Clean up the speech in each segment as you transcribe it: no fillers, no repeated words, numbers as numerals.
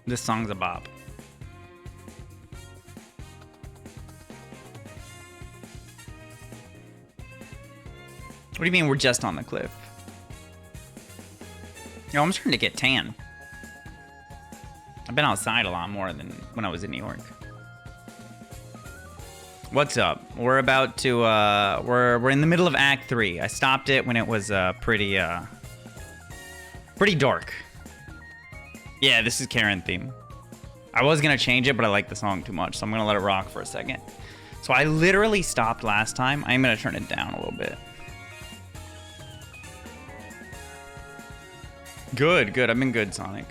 This song's a bop. What do you mean we're just on the cliff? Yo, I'm starting to get tan. I've been outside a lot more than when I was in New York. What's up? We're about to, we're in the middle of Act 3. I stopped it when it was, pretty dark. Yeah, this is Karen theme. I was gonna change it, but I like the song too much, so I'm gonna let it rock for a second. So I literally stopped last time. I'm gonna turn it down a little bit. Good. I've been good, Sonic.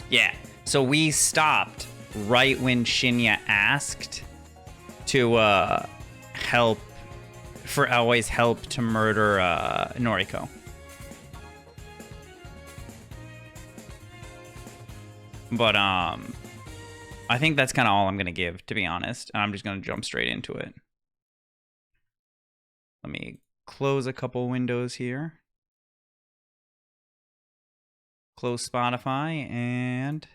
Yeah, so we stopped right when Shinya asked to help, for Always help to murder Noriko. But I think that's kind of all I'm gonna give, to be honest, and I'm just gonna jump straight into it. Let me close a couple windows here. Close Spotify, and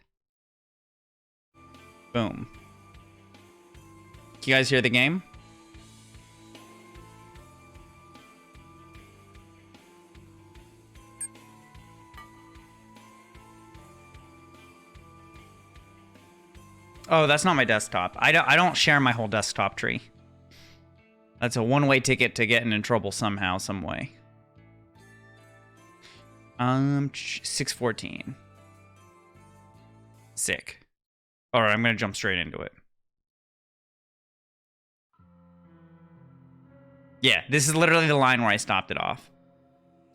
boom. Can you guys hear the game? Oh, that's not my desktop. I don't share my whole desktop tree. That's a one-way ticket to getting in trouble somehow, some way. 614. Sick. All right, I'm gonna jump straight into it. Yeah, this is literally the line where I stopped it off.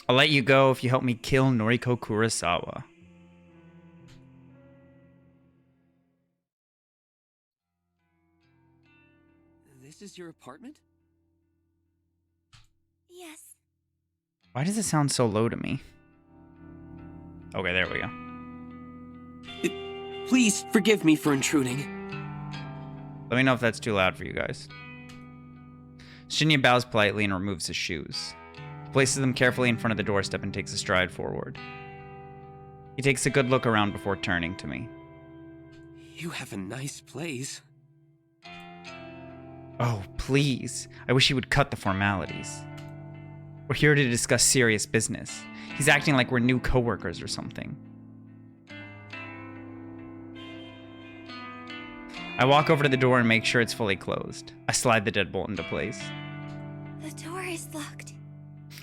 I'll let you go if you help me kill Noriko Kurosawa. This is your apartment? Yes. Why does it sound so low to me? Okay, there we go. Please forgive me for intruding. Let me know if that's too loud for you guys. Shinya bows politely and removes his shoes. He places them carefully in front of the doorstep and takes a stride forward. He takes a good look around before turning to me. You have a nice place. Oh, please. I wish he would cut the formalities. We're here to discuss serious business. He's acting like we're new coworkers or something. I walk over to the door and make sure it's fully closed. I slide the deadbolt into place. The door is locked.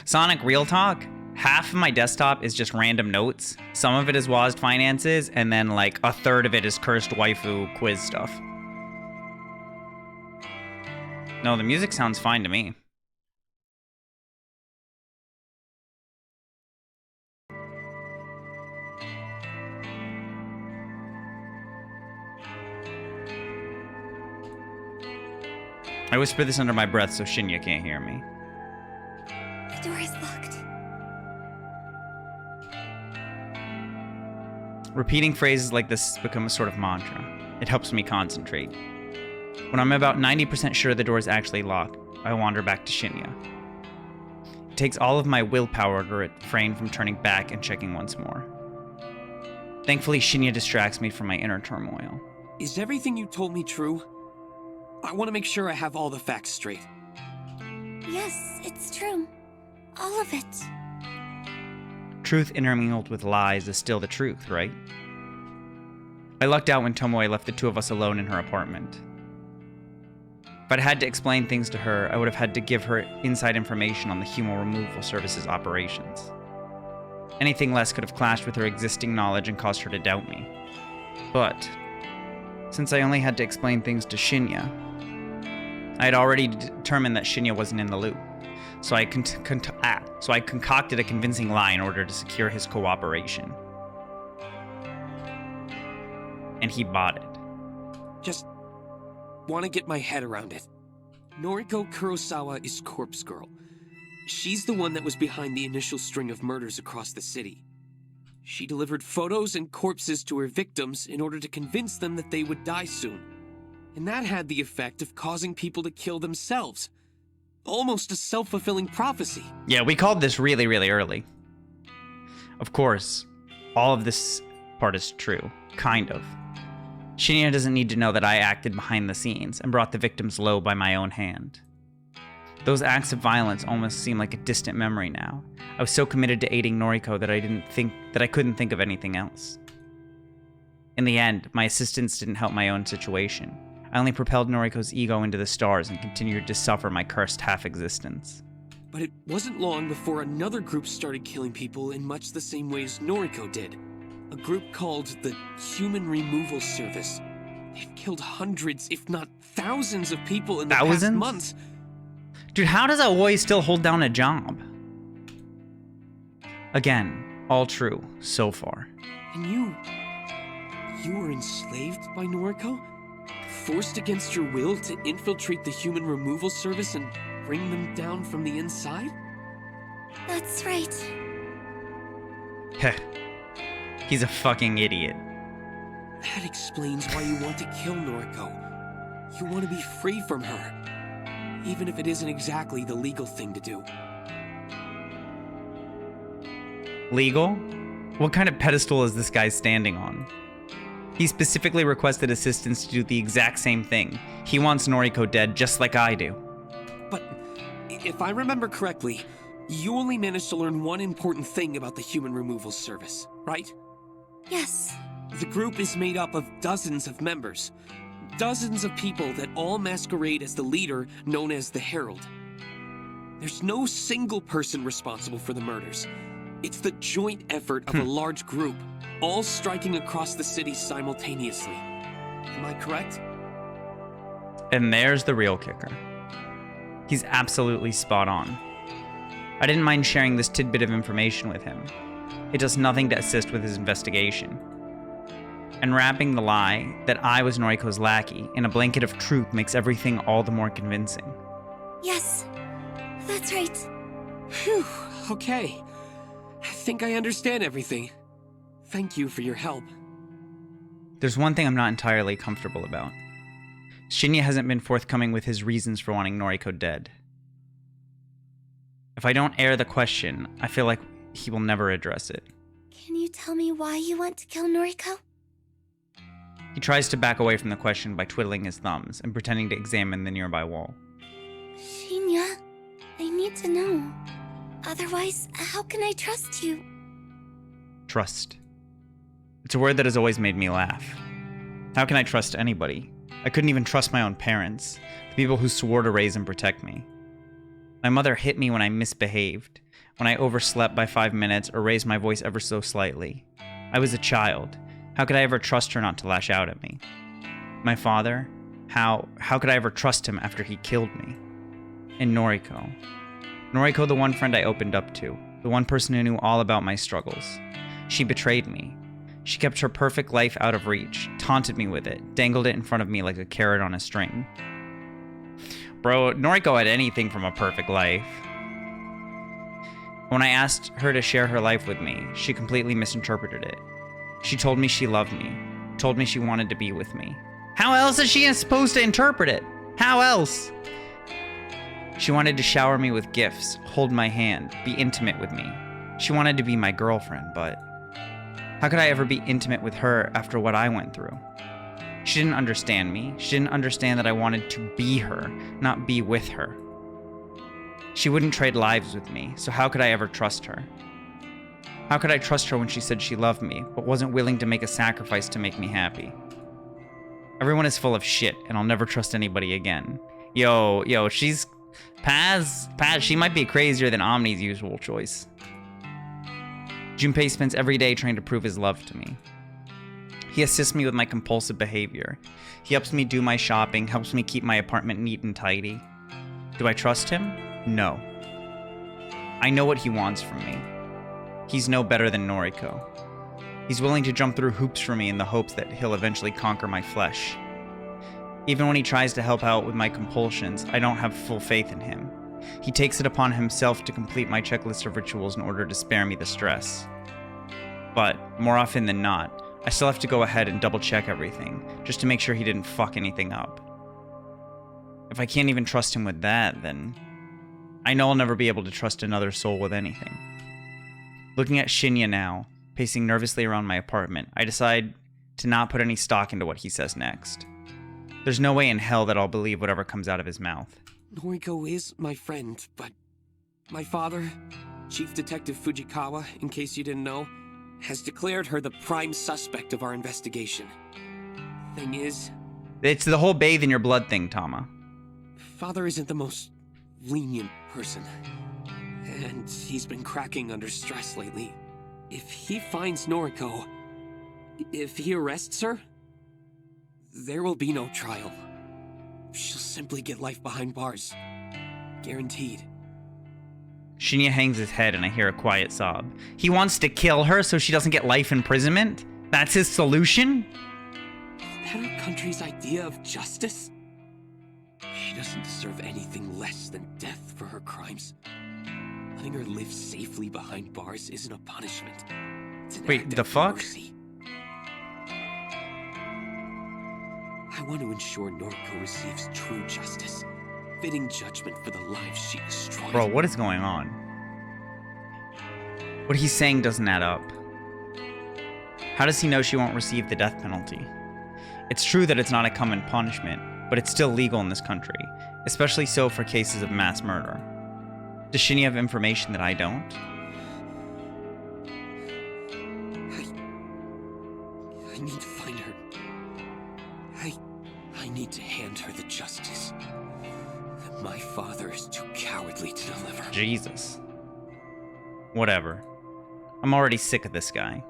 Sonic, real talk? Half of my desktop is just random notes. Some of it is WASD finances, and then like a third of it is cursed waifu quiz stuff. No, the music sounds fine to me. I whisper this under my breath so Shinya can't hear me. The door is locked. Repeating phrases like this become a sort of mantra. It helps me concentrate. When I'm about 90% sure the door is actually locked, I wander back to Shinya. It takes all of my willpower to refrain from turning back and checking once more. Thankfully, Shinya distracts me from my inner turmoil. Is everything you told me true? I want to make sure I have all the facts straight. Yes, it's true. All of it. Truth intermingled with lies is still the truth, right? I lucked out when Tomoe left the two of us alone in her apartment. If I'd had to explain things to her, I would have had to give her inside information on the Humo Removal Service's operations. Anything less could have clashed with her existing knowledge and caused her to doubt me. But since I only had to explain things to Shinya, I had already determined that Shinya wasn't in the loop. So I concocted a convincing lie in order to secure his cooperation. And he bought it. Just want to get my head around it. Noriko Kurosawa is Corpse Girl. She's the one that was behind the initial string of murders across the city. She delivered photos and corpses to her victims in order to convince them that they would die soon. And that had the effect of causing people to kill themselves. Almost a self-fulfilling prophecy. Yeah, we called this really, really early. Of course, all of this part is true. Kind of. Shinya doesn't need to know that I acted behind the scenes and brought the victims low by my own hand. Those acts of violence almost seem like a distant memory now. I was so committed to aiding Noriko that I couldn't think of anything else. In the end, my assistance didn't help my own situation. I only propelled Noriko's ego into the stars and continued to suffer my cursed half-existence. But it wasn't long before another group started killing people in much the same way as Noriko did. A group called the Human Removal Service. They've killed hundreds, if not thousands of people in the past months. Dude, how does Aoi still hold down a job? Again, all true, so far. And you were enslaved by Noriko? Forced against your will to infiltrate the Human Removal Service and bring them down from the inside? That's right. Heh. He's a fucking idiot. That explains why you want to kill Noriko. You want to be free from her, even if it isn't exactly the legal thing to do. Legal? What kind of pedestal is this guy standing on? He specifically requested assistance to do the exact same thing. He wants Noriko dead just like I do. But if I remember correctly, you only managed to learn one important thing about the Human Removal Service, right? Yes. The group is made up of dozens of members. Dozens of people that all masquerade as the leader known as the Herald. There's no single person responsible for the murders. It's the joint effort of a large group, all striking across the city simultaneously. Am I correct? And there's the real kicker. He's absolutely spot on. I didn't mind sharing this tidbit of information with him. It does nothing to assist with his investigation. And wrapping the lie that I was Noriko's lackey in a blanket of truth makes everything all the more convincing. Yes, that's right. Phew, okay. I think I understand everything. Thank you for your help. There's one thing I'm not entirely comfortable about. Shinya hasn't been forthcoming with his reasons for wanting Noriko dead. If I don't air the question, I feel like he will never address it. Can you tell me why you want to kill Noriko? He tries to back away from the question by twiddling his thumbs and pretending to examine the nearby wall. Shinya, I need to know. Otherwise, how can I trust you? Trust. It's a word that has always made me laugh. How can I trust anybody? I couldn't even trust my own parents, the people who swore to raise and protect me. My mother hit me when I misbehaved, when I overslept by 5 minutes or raised my voice ever so slightly. I was a child. How could I ever trust her not to lash out at me? My father? How could I ever trust him after he killed me? And Noriko. Noriko, the one friend I opened up to, the one person who knew all about my struggles. She betrayed me. She kept her perfect life out of reach, taunted me with it, dangled it in front of me like a carrot on a string. Bro, Noriko had anything from a perfect life. When I asked her to share her life with me, she completely misinterpreted it. She told me she loved me, told me she wanted to be with me. How else is she supposed to interpret it? How else? She wanted to shower me with gifts, hold my hand, be intimate with me. She wanted to be my girlfriend, but how could I ever be intimate with her after what I went through? She didn't understand me. She didn't understand that I wanted to be her, not be with her. She wouldn't trade lives with me, so how could I ever trust her? How could I trust her when she said she loved me, but wasn't willing to make a sacrifice to make me happy? Everyone is full of shit, and I'll never trust anybody again. Yo, she's... Paz, she might be crazier than Omni's usual choice. Junpei spends every day trying to prove his love to me. He assists me with my compulsive behavior. He helps me do my shopping, helps me keep my apartment neat and tidy. Do I trust him? No. I know what he wants from me. He's no better than Noriko. He's willing to jump through hoops for me in the hopes that he'll eventually conquer my flesh. Even when he tries to help out with my compulsions, I don't have full faith in him. He takes it upon himself to complete my checklist of rituals in order to spare me the stress. But, more often than not, I still have to go ahead and double check everything, just to make sure he didn't fuck anything up. If I can't even trust him with that, then I know I'll never be able to trust another soul with anything. Looking at Shinya now, Pacing nervously around my apartment, I decide to not put any stock into what he says next. There's no way in hell that I'll believe whatever comes out of his mouth. Noriko is my friend, but my father, Chief Detective Fujikawa, in case you didn't know, has declared her the prime suspect of our investigation. Thing is, It's the whole bathe in your blood thing, Tama. Father isn't the most lenient person, and he's been cracking under stress lately. If he finds Noriko, if he arrests her, there will be no trial. She'll simply get life behind bars. Guaranteed. Shinya hangs his head and I hear a quiet sob. He wants to kill her so she doesn't get life imprisonment? That's his solution? Is that our country's idea of justice? She doesn't deserve anything less than death for her crimes. Letting her live safely behind bars isn't a punishment. It's an Wait, act the of fuck? mercy. I want to ensure Noriko receives true justice, fitting judgment for the lives she destroyed. Bro, what is going on? What he's saying doesn't add up. How does he know she won't receive the death penalty? It's true that it's not a common punishment, but it's still legal in this country, especially so for cases of mass murder. Does Shinya have information that I don't? I need to find her. I need to hand her the justice that my father is too cowardly to deliver. Jesus. Whatever. I'm already sick of this guy.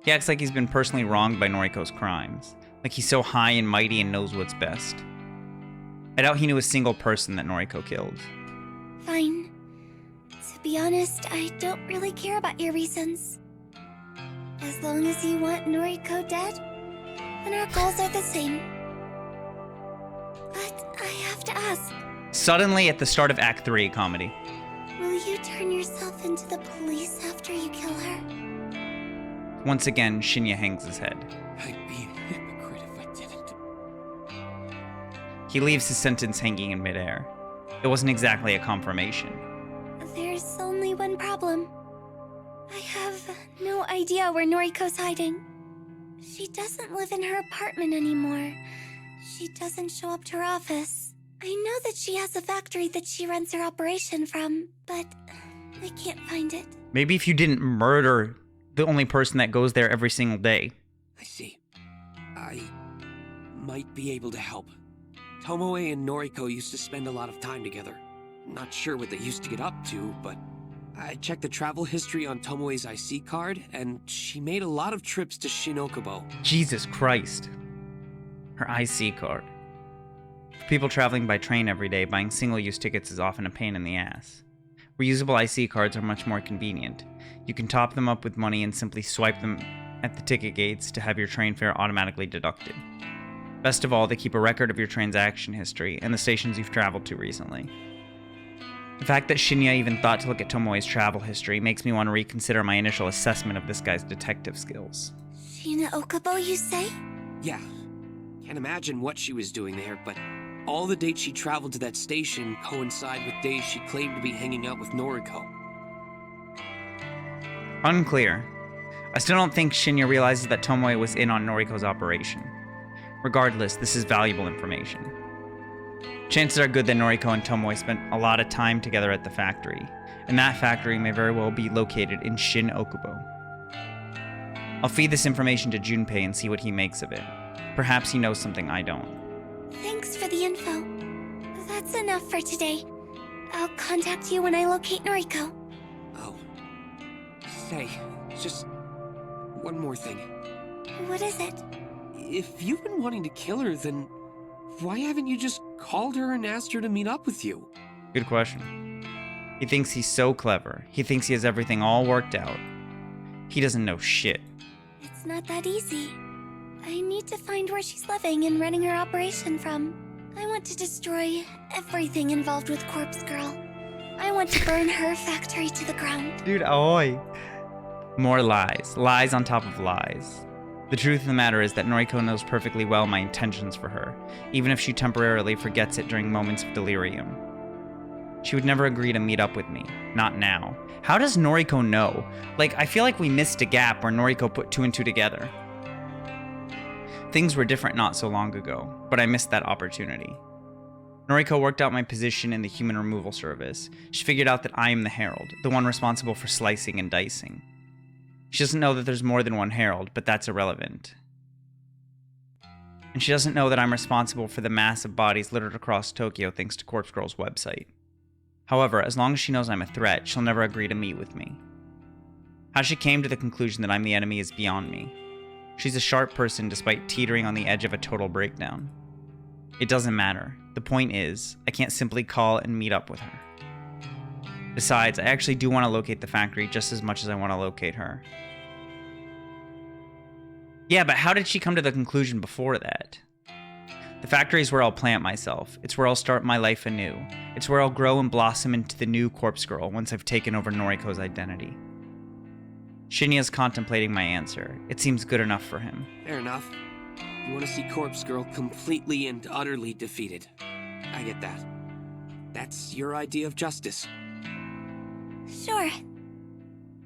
He acts like he's been personally wronged by Noriko's crimes, like he's so high and mighty and knows what's best. I doubt he knew a single person that Noriko killed. Fine. To be honest, I don't really care about your reasons. As long as you want Noriko dead, then our goals are the same. But I have to ask, Suddenly at the start of Act 3 comedy. will you turn yourself into the police after you kill her? Once again, Shinya hangs his head. I'd be a hypocrite if I didn't. He leaves his sentence hanging in midair. It wasn't exactly a confirmation. There's only one problem. I have no idea where Noriko's hiding. She doesn't live in her apartment anymore. She doesn't show up to her office. I know that she has a factory that she runs her operation from, but I can't find it. Maybe if you didn't murder the only person that goes there every single day. I see. I might be able to help. Tomoe and Noriko used to spend a lot of time together. Not sure what they used to get up to, but I checked the travel history on Tomoe's IC card, and she made a lot of trips to Shinokubo. Jesus Christ. Her IC card. For people traveling by train every day, buying single-use tickets is often a pain in the ass. Reusable IC cards are much more convenient. You can top them up with money and simply swipe them at the ticket gates to have your train fare automatically deducted. Best of all, they keep a record of your transaction history and the stations you've traveled to recently. The fact that Shinya even thought to look at Tomoe's travel history makes me want to reconsider my initial assessment of this guy's detective skills. Shinokubo, you say? Yeah, can't imagine what she was doing there, but all the dates she traveled to that station coincide with days she claimed to be hanging out with Noriko. Unclear. I still don't think Shinya realizes that Tomoe was in on Noriko's operation. Regardless, this is valuable information. Chances are good that Noriko and Tomoe spent a lot of time together at the factory, and that factory may very well be located in Shinokubo. I'll feed this information to Junpei and see what he makes of it. Perhaps he knows something I don't. Thanks for the info. That's enough for today. I'll contact you when I locate Noriko. Oh. Say, just one more thing. What is it? If you've been wanting to kill her, then why haven't you just called her and asked her to meet up with you? Good question. He thinks he's so clever. He thinks he has everything all worked out. He doesn't know shit. It's not that easy. I need to find where she's living and running her operation from. I want to destroy everything involved with Corpse Girl. I want to burn her factory to the ground. Dude, ahoy. More lies. Lies on top of lies. The truth of the matter is that Noriko knows perfectly well my intentions for her, even if she temporarily forgets it during moments of delirium. She would never agree to meet up with me. Not now. How does Noriko know? Like, I feel like we missed a gap where Noriko put 2 and 2 together. Things were different not so long ago, but I missed that opportunity. Noriko worked out my position in the human removal service. She figured out that I am the Herald, the one responsible for slicing and dicing. She doesn't know that there's more than one Herald, but that's irrelevant. And she doesn't know that I'm responsible for the mass of bodies littered across Tokyo thanks to Corpse Girl's website. However, as long as she knows I'm a threat, she'll never agree to meet with me. How she came to the conclusion that I'm the enemy is beyond me. She's a sharp person despite teetering on the edge of a total breakdown. It doesn't matter. The point is, I can't simply call and meet up with her. Besides, I actually do want to locate the factory just as much as I want to locate her. Yeah, but how did she come to the conclusion before that? The factory is where I'll plant myself. It's where I'll start my life anew. It's where I'll grow and blossom into the new Corpse Girl once I've taken over Noriko's identity. Shinya's contemplating my answer. It seems good enough for him. Fair enough. You want to see Corpse Girl completely and utterly defeated. I get that. That's your idea of justice. Sure.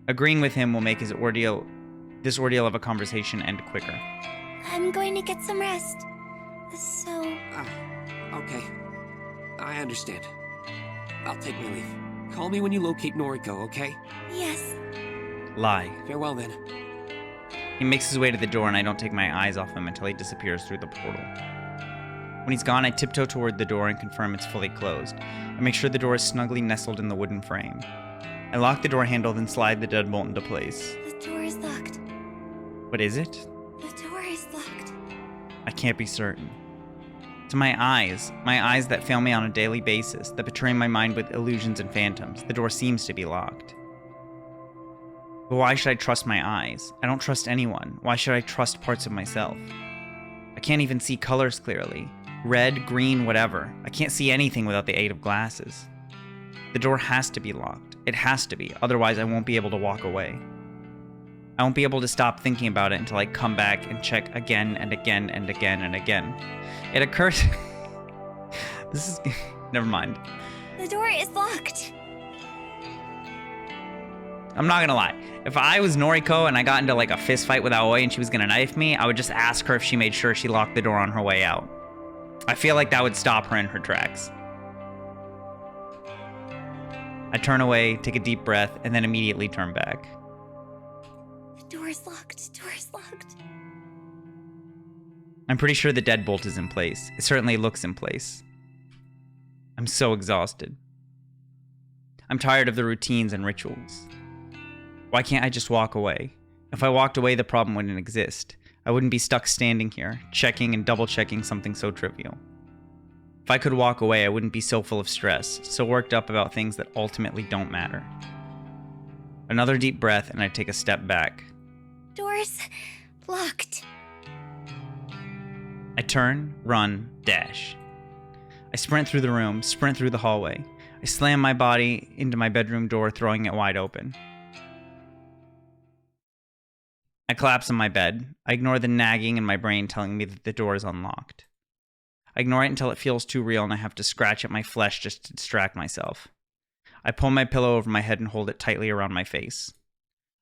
Agreeing with him will make this ordeal of a conversation end quicker. I'm going to get some rest. So... Okay. I understand. I'll take my leave. Call me when you locate Noriko, okay? Yes. Lie. Farewell then. He makes his way to the door and I don't take my eyes off him until he disappears through the portal. When he's gone, I tiptoe toward the door and confirm it's fully closed. I make sure the door is snugly nestled in the wooden frame. I lock the door handle, then slide the deadbolt into place. The door is locked. What is it? The door is locked. I can't be certain. To my eyes that fail me on a daily basis, that betray my mind with illusions and phantoms, the door seems to be locked. But why should I trust my eyes? I don't trust anyone. Why should I trust parts of myself? I can't even see colors clearly. Red, green, whatever. I can't see anything without the aid of glasses. The door has to be locked. It has to be, otherwise I won't be able to walk away. I won't be able to stop thinking about it until I come back and check again and again and again and again. It occurs... This is... Never mind. The door is locked. I'm not gonna lie. If I was Noriko and I got into like a fist fight with Aoi and she was gonna knife me, I would just ask her if she made sure she locked the door on her way out. I feel like that would stop her in her tracks. I turn away, take a deep breath, and then immediately turn back. The door is locked. The door is locked. I'm pretty sure the deadbolt is in place. It certainly looks in place. I'm so exhausted. I'm tired of the routines and rituals. Why can't I just walk away? If I walked away, the problem wouldn't exist. I wouldn't be stuck standing here, checking and double-checking something so trivial. If I could walk away, I wouldn't be so full of stress, so worked up about things that ultimately don't matter. Another deep breath, and I take a step back. Door's locked. I turn, run, dash. I sprint through the room, sprint through the hallway. I slam my body into my bedroom door, throwing it wide open. I collapse on my bed. I ignore the nagging in my brain telling me that the door is unlocked. I ignore it until it feels too real and I have to scratch at my flesh just to distract myself. I pull my pillow over my head and hold it tightly around my face.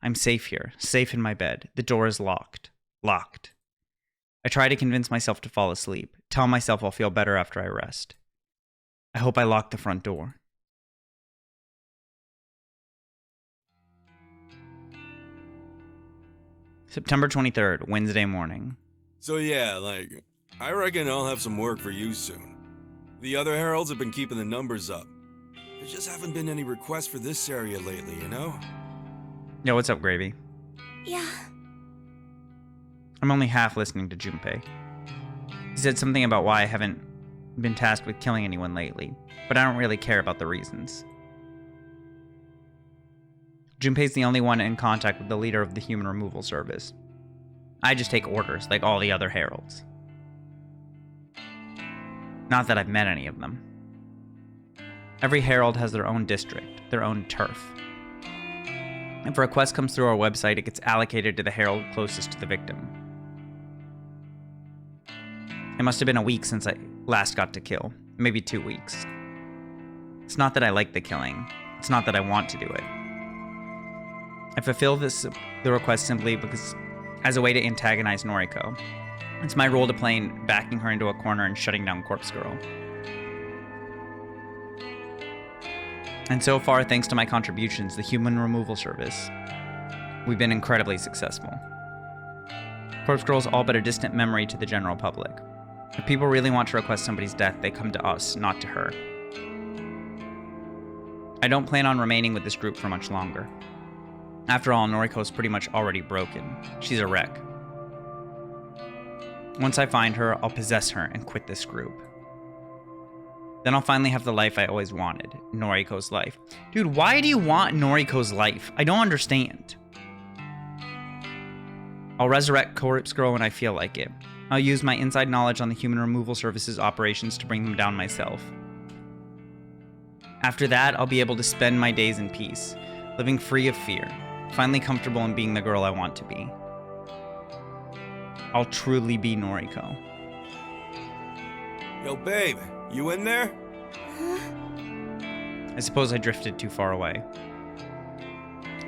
I'm safe here, safe in my bed. The door is locked. Locked. I try to convince myself to fall asleep, tell myself I'll feel better after I rest. I hope I lock the front door. September 23rd, Wednesday morning. So yeah, I reckon I'll have some work for you soon. The other heralds have been keeping the numbers up. There just haven't been any requests for this area lately, you know? Yo, what's up, Gravy? Yeah. I'm only half listening to Junpei. He said something about why I haven't been tasked with killing anyone lately, but I don't really care about the reasons. Junpei's the only one in contact with the leader of the human removal service. I just take orders like all the other heralds. Not that I've met any of them. Every herald has their own district, their own turf. If a request comes through our website, it gets allocated to the herald closest to the victim. It must have been a week since I last got to kill, maybe 2 weeks. It's not that I like the killing. It's not that I want to do it. I fulfill the request simply because as a way to antagonize Noriko. It's my role to play in backing her into a corner and shutting down Corpse Girl. And so far, thanks to my contributions, the Human Removal Service, we've been incredibly successful. Corpse Girl is all but a distant memory to the general public. If people really want to request somebody's death, they come to us, not to her. I don't plan on remaining with this group for much longer. After all, Noriko's pretty much already broken. She's a wreck. Once I find her, I'll possess her and quit this group. Then I'll finally have the life I always wanted, Noriko's life. Dude, why do you want Noriko's life? I don't understand. I'll resurrect Corpse Girl when I feel like it. I'll use my inside knowledge on the Human Removal Service's operations to bring them down myself. After that, I'll be able to spend my days in peace, living free of fear, finally comfortable in being the girl I want to be. I'll truly be Noriko. Yo, babe, you in there? I suppose I drifted too far away.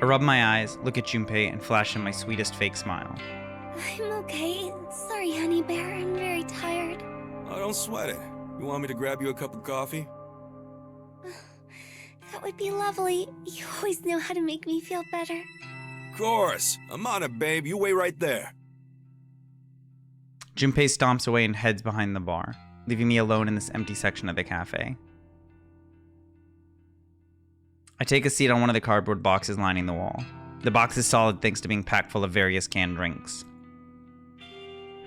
I rub my eyes, look at Junpei, and flash him my sweetest fake smile. I'm okay. Sorry, honey bear. I'm very tired. Oh, don't sweat it. You want me to grab you a cup of coffee? That would be lovely. You always know how to make me feel better. Of course. I'm on it, babe. You wait right there. Junpei stomps away and heads behind the bar, leaving me alone in this empty section of the cafe. I take a seat on one of the cardboard boxes lining the wall. The box is solid thanks to being packed full of various canned drinks.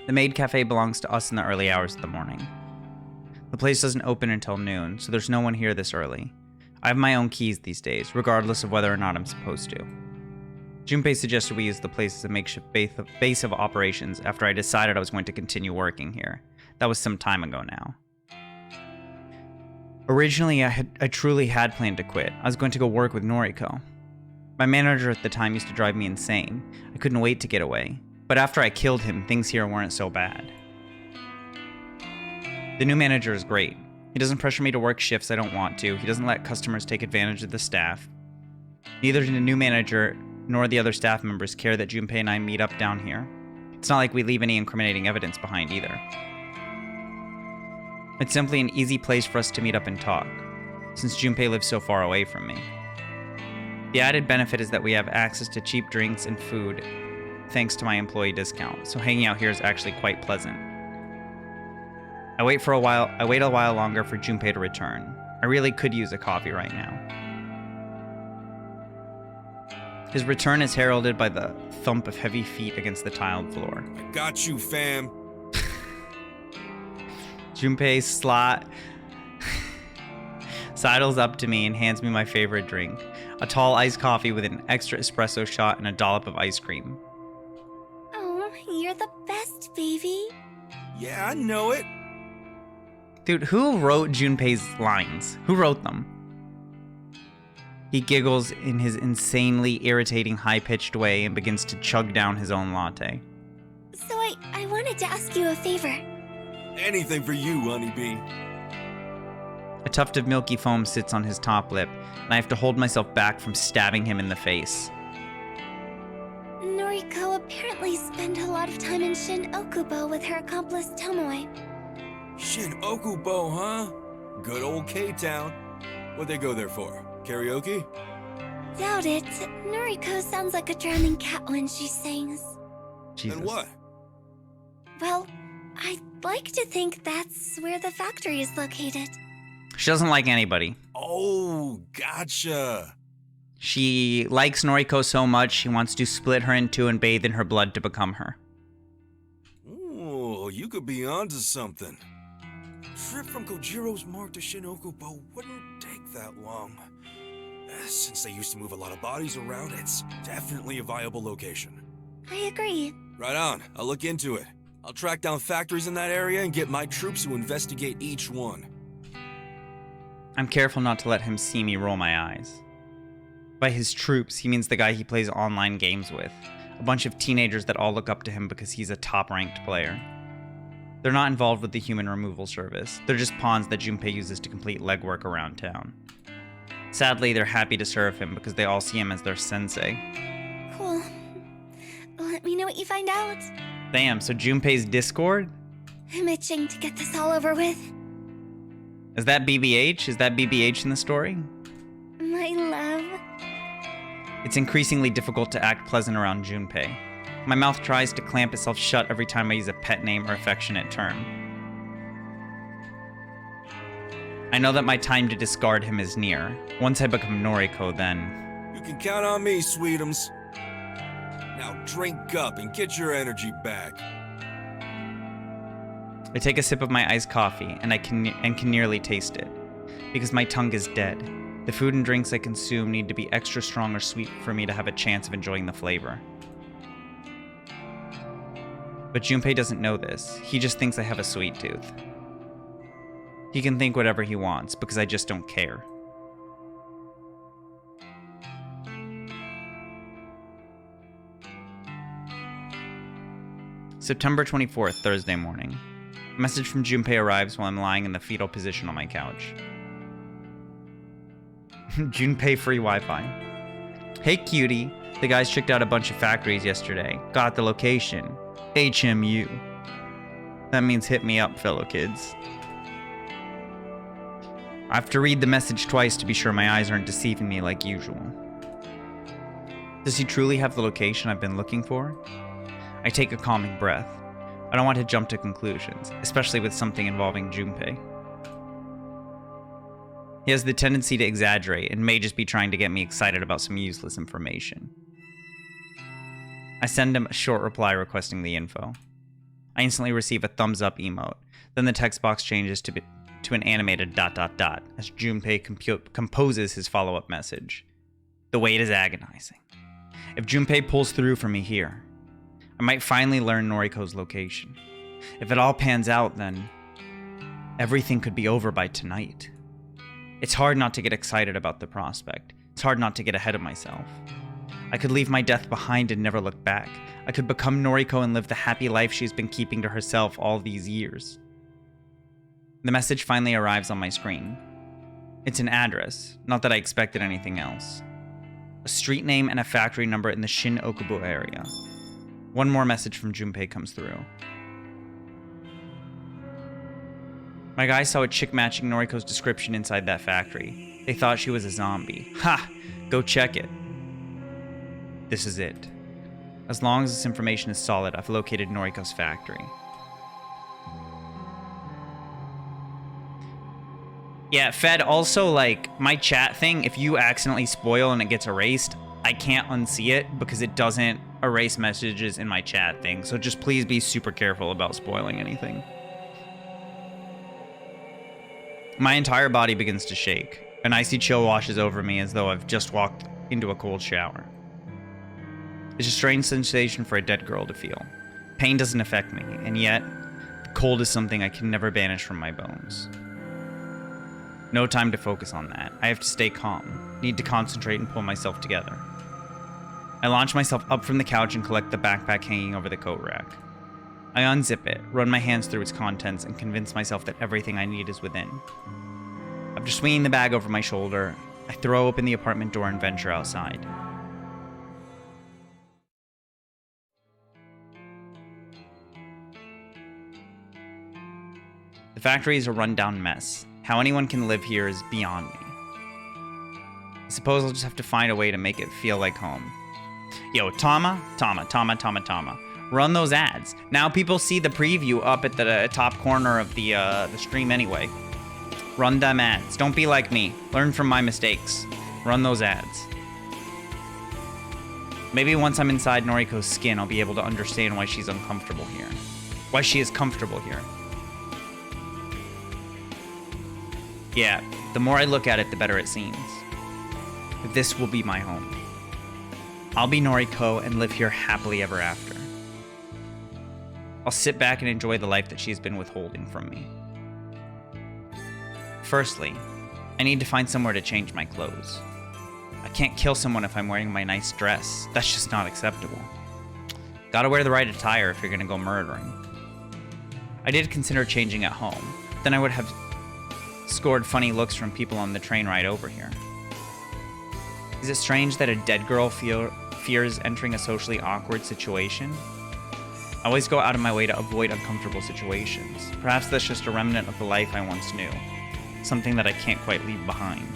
The Maid Cafe belongs to us in the early hours of the morning. The place doesn't open until noon, so there's no one here this early. I have my own keys these days, regardless of whether or not I'm supposed to. Junpei suggested we use the place as a makeshift base of operations after I decided I was going to continue working here. That was some time ago now. Originally, I truly had planned to quit. I was going to go work with Noriko. My manager at the time used to drive me insane. I couldn't wait to get away. But after I killed him, things here weren't so bad. The new manager is great. He doesn't pressure me to work shifts I don't want to. He doesn't let customers take advantage of the staff. Neither did the new manager nor the other staff members care that Junpei and I meet up down here. It's not like we leave any incriminating evidence behind either. It's simply an easy place for us to meet up and talk, since Junpei lives so far away from me. The added benefit is that we have access to cheap drinks and food thanks to my employee discount, so hanging out here is actually quite pleasant. I wait a while longer for Junpei to return. I really could use a coffee right now. His return is heralded by the thump of heavy feet against the tiled floor. I got you, fam. Junpei sidles up to me and hands me my favorite drink, a tall iced coffee with an extra espresso shot and a dollop of ice cream. Oh, you're the best, baby. Yeah, I know it. Dude, who wrote Junpei's lines? Who wrote them? He giggles in his insanely irritating high-pitched way and begins to chug down his own latte. So I wanted to ask you a favor. Anything for you, honeybee. A tuft of milky foam sits on his top lip, and I have to hold myself back from stabbing him in the face. Noriko apparently spent a lot of time in Shin Okubo with her accomplice Tomoe. Shin Okubo, huh? Good old K-Town. What'd they go there for? Karaoke? Doubt it. Noriko sounds like a drowning cat when she sings. Jesus. And what? Well, I'd like to think that's where the factory is located. She doesn't like anybody. Oh, gotcha. She likes Noriko so much, she wants to split her in two and bathe in her blood to become her. Ooh, you could be onto something. Trip from Kojiro's mark to Shin Okubo wouldn't take that long. Since they used to move a lot of bodies around, it's definitely a viable location. I agree. Right on. I'll look into it. I'll track down factories in that area and get my troops to investigate each one. I'm careful not to let him see me roll my eyes. By his troops, he means the guy he plays online games with. A bunch of teenagers that all look up to him because he's a top-ranked player. They're not involved with the Human Removal Service. They're just pawns that Junpei uses to complete legwork around town. Sadly, they're happy to serve him because they all see him as their sensei. Cool. Let me know what you find out. Damn, so Junpei's Discord? I'm itching to get this all over with. Is that BBH? Is that BBH in the story? My love. It's increasingly difficult to act pleasant around Junpei. My mouth tries to clamp itself shut every time I use a pet name or affectionate term. I know that my time to discard him is near. Once I become Noriko, then... You can count on me, sweetums. Now drink up and get your energy back. I take a sip of my iced coffee, and can nearly taste it. Because my tongue is dead. The food and drinks I consume need to be extra strong or sweet for me to have a chance of enjoying the flavor. But Junpei doesn't know this. He just thinks I have a sweet tooth. He can think whatever he wants, because I just don't care. September 24th, Thursday morning. A message from Junpei arrives while I'm lying in the fetal position on my couch. Junpei free Wi-Fi. Hey cutie, the guys checked out a bunch of factories yesterday. Got the location. HMU. That means hit me up, fellow kids. I have to read the message twice to be sure my eyes aren't deceiving me like usual. Does he truly have the location I've been looking for? I take a calming breath. I don't want to jump to conclusions, especially with something involving Junpei. He has the tendency to exaggerate and may just be trying to get me excited about some useless information. I send him a short reply requesting the info. I instantly receive a thumbs up emote. Then the text box changes to an animated ... as Junpei composes his follow-up message. The wait is agonizing. If Junpei pulls through for me here, I might finally learn Noriko's location. If it all pans out, then everything could be over by tonight. It's hard not to get excited about the prospect. It's hard not to get ahead of myself. I could leave my death behind and never look back. I could become Noriko and live the happy life she's been keeping to herself all these years. The message finally arrives on my screen. It's an address, not that I expected anything else. A street name and a factory number in the Shin-Okubo area. One more message from Junpei comes through. My guys saw a chick matching Noriko's description inside that factory. They thought she was a zombie. Ha! Go check it. This is it. As long as this information is solid, I've located Noriko's factory. Yeah, Fed, also, like, my chat thing, if you accidentally spoil and it gets erased, I can't unsee it because it doesn't erase messages in my chat thing. So just please be super careful about spoiling anything. My entire body begins to shake. An icy chill washes over me as though I've just walked into a cold shower. It's a strange sensation for a dead girl to feel. Pain doesn't affect me, and yet, the cold is something I can never banish from my bones. No time to focus on that. I have to stay calm. Need to concentrate and pull myself together. I launch myself up from the couch and collect the backpack hanging over the coat rack. I unzip it, run my hands through its contents, and convince myself that everything I need is within. After swinging the bag over my shoulder, I throw open the apartment door and venture outside. The factory is a rundown mess. How anyone can live here is beyond me. I suppose I'll just have to find a way to make it feel like home. Yo, Tama. Run those ads. Now people see the preview up at the top corner of the stream anyway. Run them ads. Don't be like me. Learn from my mistakes. Run those ads. Maybe once I'm inside Noriko's skin, I'll be able to understand why she's uncomfortable here. Why she is comfortable here. Yeah, the more I look at it, the better it seems. This will be my home. I'll be Noriko and live here happily ever after. I'll sit back and enjoy the life that she's been withholding from me. Firstly, I need to find somewhere to change my clothes. I can't kill someone if I'm wearing my nice dress. That's just not acceptable. Gotta wear the right attire if you're gonna go murdering. I did consider changing at home. Then I would have scored funny looks from people on the train ride over here. Is it strange that a dead girl fears entering a socially awkward situation? I always go out of my way to avoid uncomfortable situations. Perhaps that's just a remnant of the life I once knew. Something that I can't quite leave behind.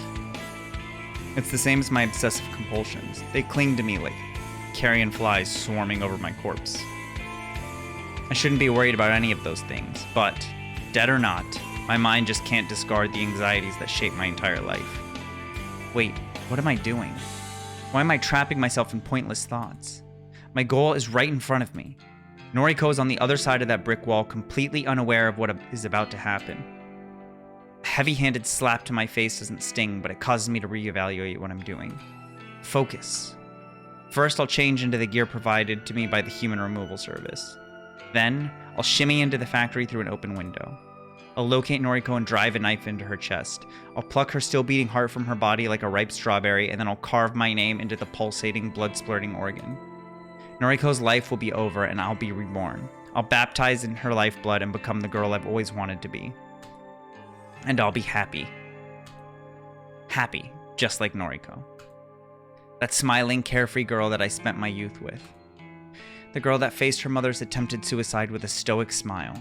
It's the same as my obsessive compulsions. They cling to me like carrion flies swarming over my corpse. I shouldn't be worried about any of those things, but, dead or not, my mind just can't discard the anxieties that shape my entire life. Wait, what am I doing? Why am I trapping myself in pointless thoughts? My goal is right in front of me. Noriko is on the other side of that brick wall, completely unaware of what is about to happen. A heavy-handed slap to my face doesn't sting, but it causes me to reevaluate what I'm doing. Focus. First, I'll change into the gear provided to me by the human removal service. Then, I'll shimmy into the factory through an open window. I'll locate Noriko and drive a knife into her chest. I'll pluck her still beating heart from her body like a ripe strawberry, and then I'll carve my name into the pulsating, blood-splurting organ. Noriko's life will be over, and I'll be reborn. I'll baptize in her lifeblood and become the girl I've always wanted to be. And I'll be happy. Happy, just like Noriko. That smiling, carefree girl that I spent my youth with. The girl that faced her mother's attempted suicide with a stoic smile.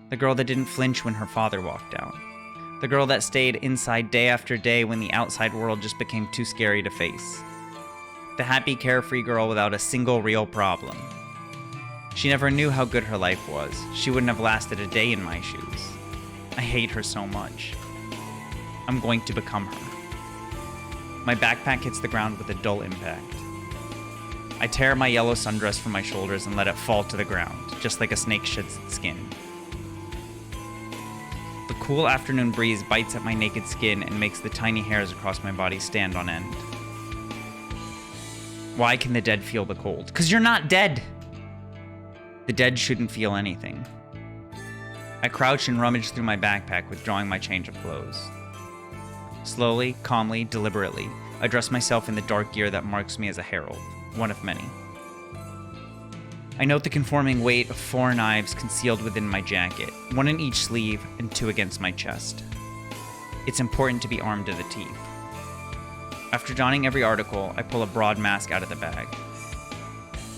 The girl that didn't flinch when her father walked out. The girl that stayed inside day after day when the outside world just became too scary to face. The happy, carefree girl without a single real problem. She never knew how good her life was. She wouldn't have lasted a day in my shoes. I hate her so much. I'm going to become her. My backpack hits the ground with a dull impact. I tear my yellow sundress from my shoulders and let it fall to the ground, just like a snake sheds its skin. The cool afternoon breeze bites at my naked skin and makes the tiny hairs across my body stand on end. Why can the dead feel the cold? 'Cause you're not dead! The dead shouldn't feel anything. I crouch and rummage through my backpack, withdrawing my change of clothes. Slowly, calmly, deliberately, I dress myself in the dark gear that marks me as a herald, one of many. I note the conforming weight of 4 knives concealed within my jacket, 1 in each sleeve and 2 against my chest. It's important to be armed to the teeth. After donning every article, I pull a broad mask out of the bag.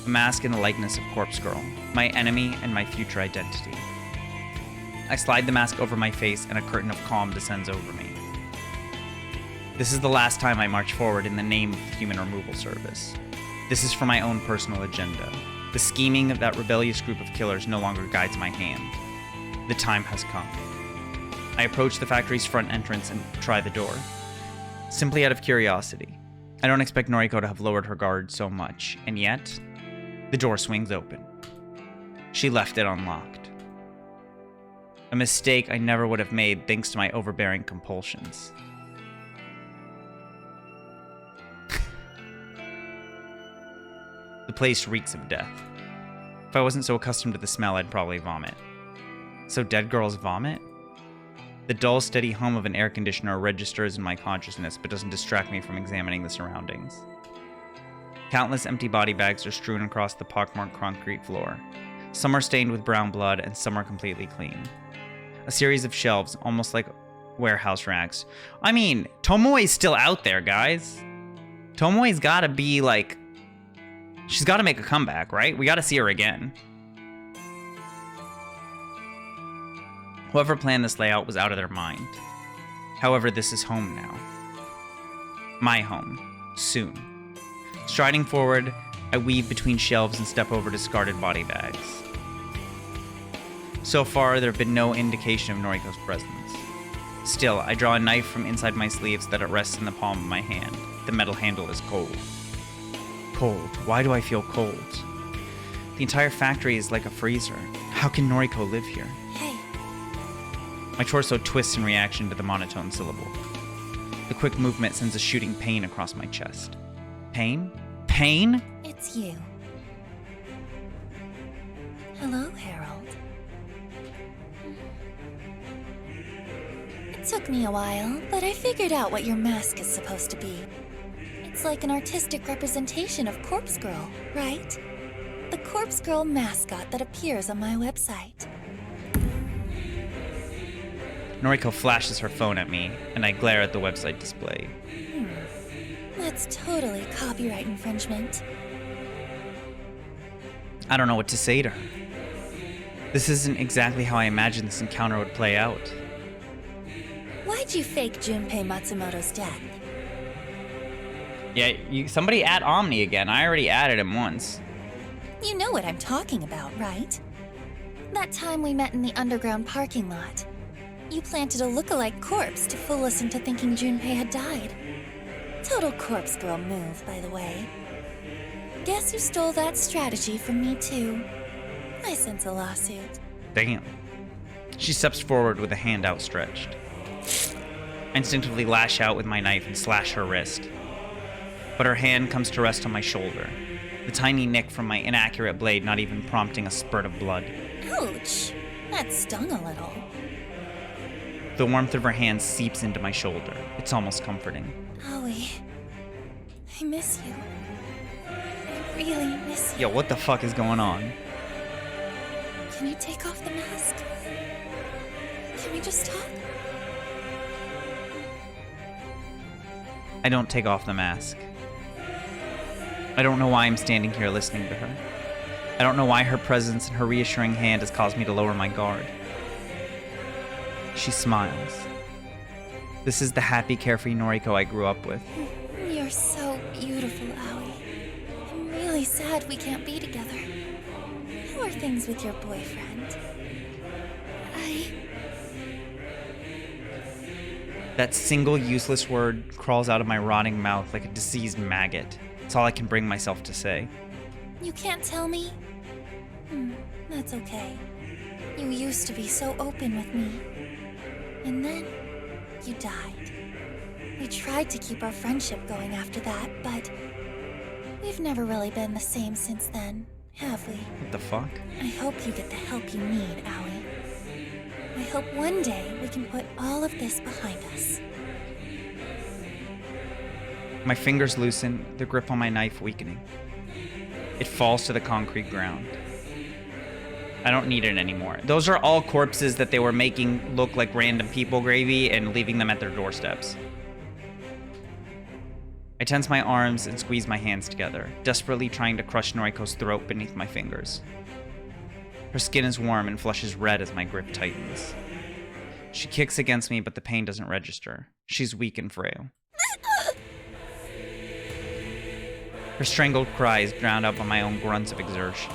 A mask in the likeness of Corpse Girl, my enemy and my future identity. I slide the mask over my face and a curtain of calm descends over me. This is the last time I march forward in the name of the Human Removal Service. This is for my own personal agenda. The scheming of that rebellious group of killers no longer guides my hand. The time has come. I approach the factory's front entrance and try the door. Simply out of curiosity. I don't expect Noriko to have lowered her guard so much, and yet, the door swings open. She left it unlocked. A mistake I never would have made thanks to my overbearing compulsions. The place reeks of death. If I wasn't so accustomed to the smell, I'd probably vomit. So dead girls vomit? The dull, steady hum of an air conditioner registers in my consciousness, but doesn't distract me from examining the surroundings. Countless empty body bags are strewn across the pockmarked concrete floor. Some are stained with brown blood, and some are completely clean. A series of shelves, almost like warehouse racks. I mean, Tomoe's still out there, guys. Tomoe's gotta be, like... She's gotta make a comeback, right? We gotta see her again. Whoever planned this layout was out of their mind. However, this is home now. My home. Soon. Striding forward, I weave between shelves and step over discarded body bags. So far, there have been no indication of Noriko's presence. Still, I draw a knife from inside my sleeve so that it rests in the palm of my hand. The metal handle is cold. Cold. Why do I feel cold? The entire factory is like a freezer. How can Noriko live here? Hey. My torso twists in reaction to the monotone syllable. The quick movement sends a shooting pain across my chest. Pain? Pain? It's you. Hello, Harold. It took me a while, but I figured out what your mask is supposed to be. It's like an artistic representation of Corpse Girl, right? The Corpse Girl mascot that appears on my website. Noriko flashes her phone at me, and I glare at the website display. That's totally copyright infringement. I don't know what to say to her. This isn't exactly how I imagined this encounter would play out. Why'd you fake Junpei Matsumoto's death? Yeah, somebody add Omni again. I already added him once. You know what I'm talking about, right? That time we met in the underground parking lot. You planted a look-alike corpse to fool us into thinking Junpei had died. Total corpse girl move, by the way. Guess you stole that strategy from me, too. I sense a lawsuit. Damn. She steps forward with a hand outstretched. I instinctively lash out with my knife and slash her wrist. But her hand comes to rest on my shoulder, the tiny nick from my inaccurate blade not even prompting a spurt of blood. Ouch! That stung a little. The warmth of her hand seeps into my shoulder. It's almost comforting. Aoi, I miss you. I really miss you. Yo, what the fuck is going on? Can you take off the mask? Can we just talk? I don't take off the mask. I don't know why I'm standing here listening to her. I don't know why her presence and her reassuring hand has caused me to lower my guard. She smiles. This is the happy, carefree Noriko I grew up with. You're so beautiful, Aoi. I'm really sad we can't be together. How are things with your boyfriend? That single useless word crawls out of my rotting mouth like a diseased maggot. It's all I can bring myself to say. You can't tell me? That's okay. You used to be so open with me. And then, you died. We tried to keep our friendship going after that, but we've never really been the same since then, have we? What the fuck? I hope you get the help you need, Aoi. I hope one day we can put all of this behind us. My fingers loosen, the grip on my knife weakening. It falls to the concrete ground. I don't need it anymore. Those are all corpses that they were making look like random people gravy and leaving them at their doorsteps. I tense my arms and squeeze my hands together, desperately trying to crush Noriko's throat beneath my fingers. Her skin is warm and flushes red as my grip tightens. She kicks against me, but the pain doesn't register. She's weak and frail. Her strangled cries drowned out by my own grunts of exertion.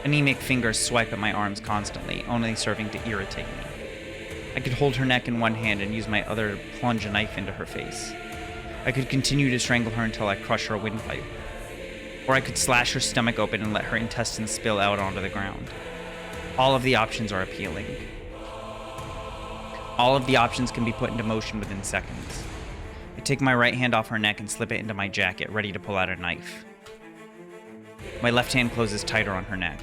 Anemic fingers swipe at my arms constantly, only serving to irritate me. I could hold her neck in one hand and use my other to plunge a knife into her face. I could continue to strangle her until I crush her windpipe. Or I could slash her stomach open and let her intestines spill out onto the ground. All of the options are appealing. All of the options can be put into motion within seconds. I take my right hand off her neck and slip it into my jacket, ready to pull out a knife. My left hand closes tighter on her neck,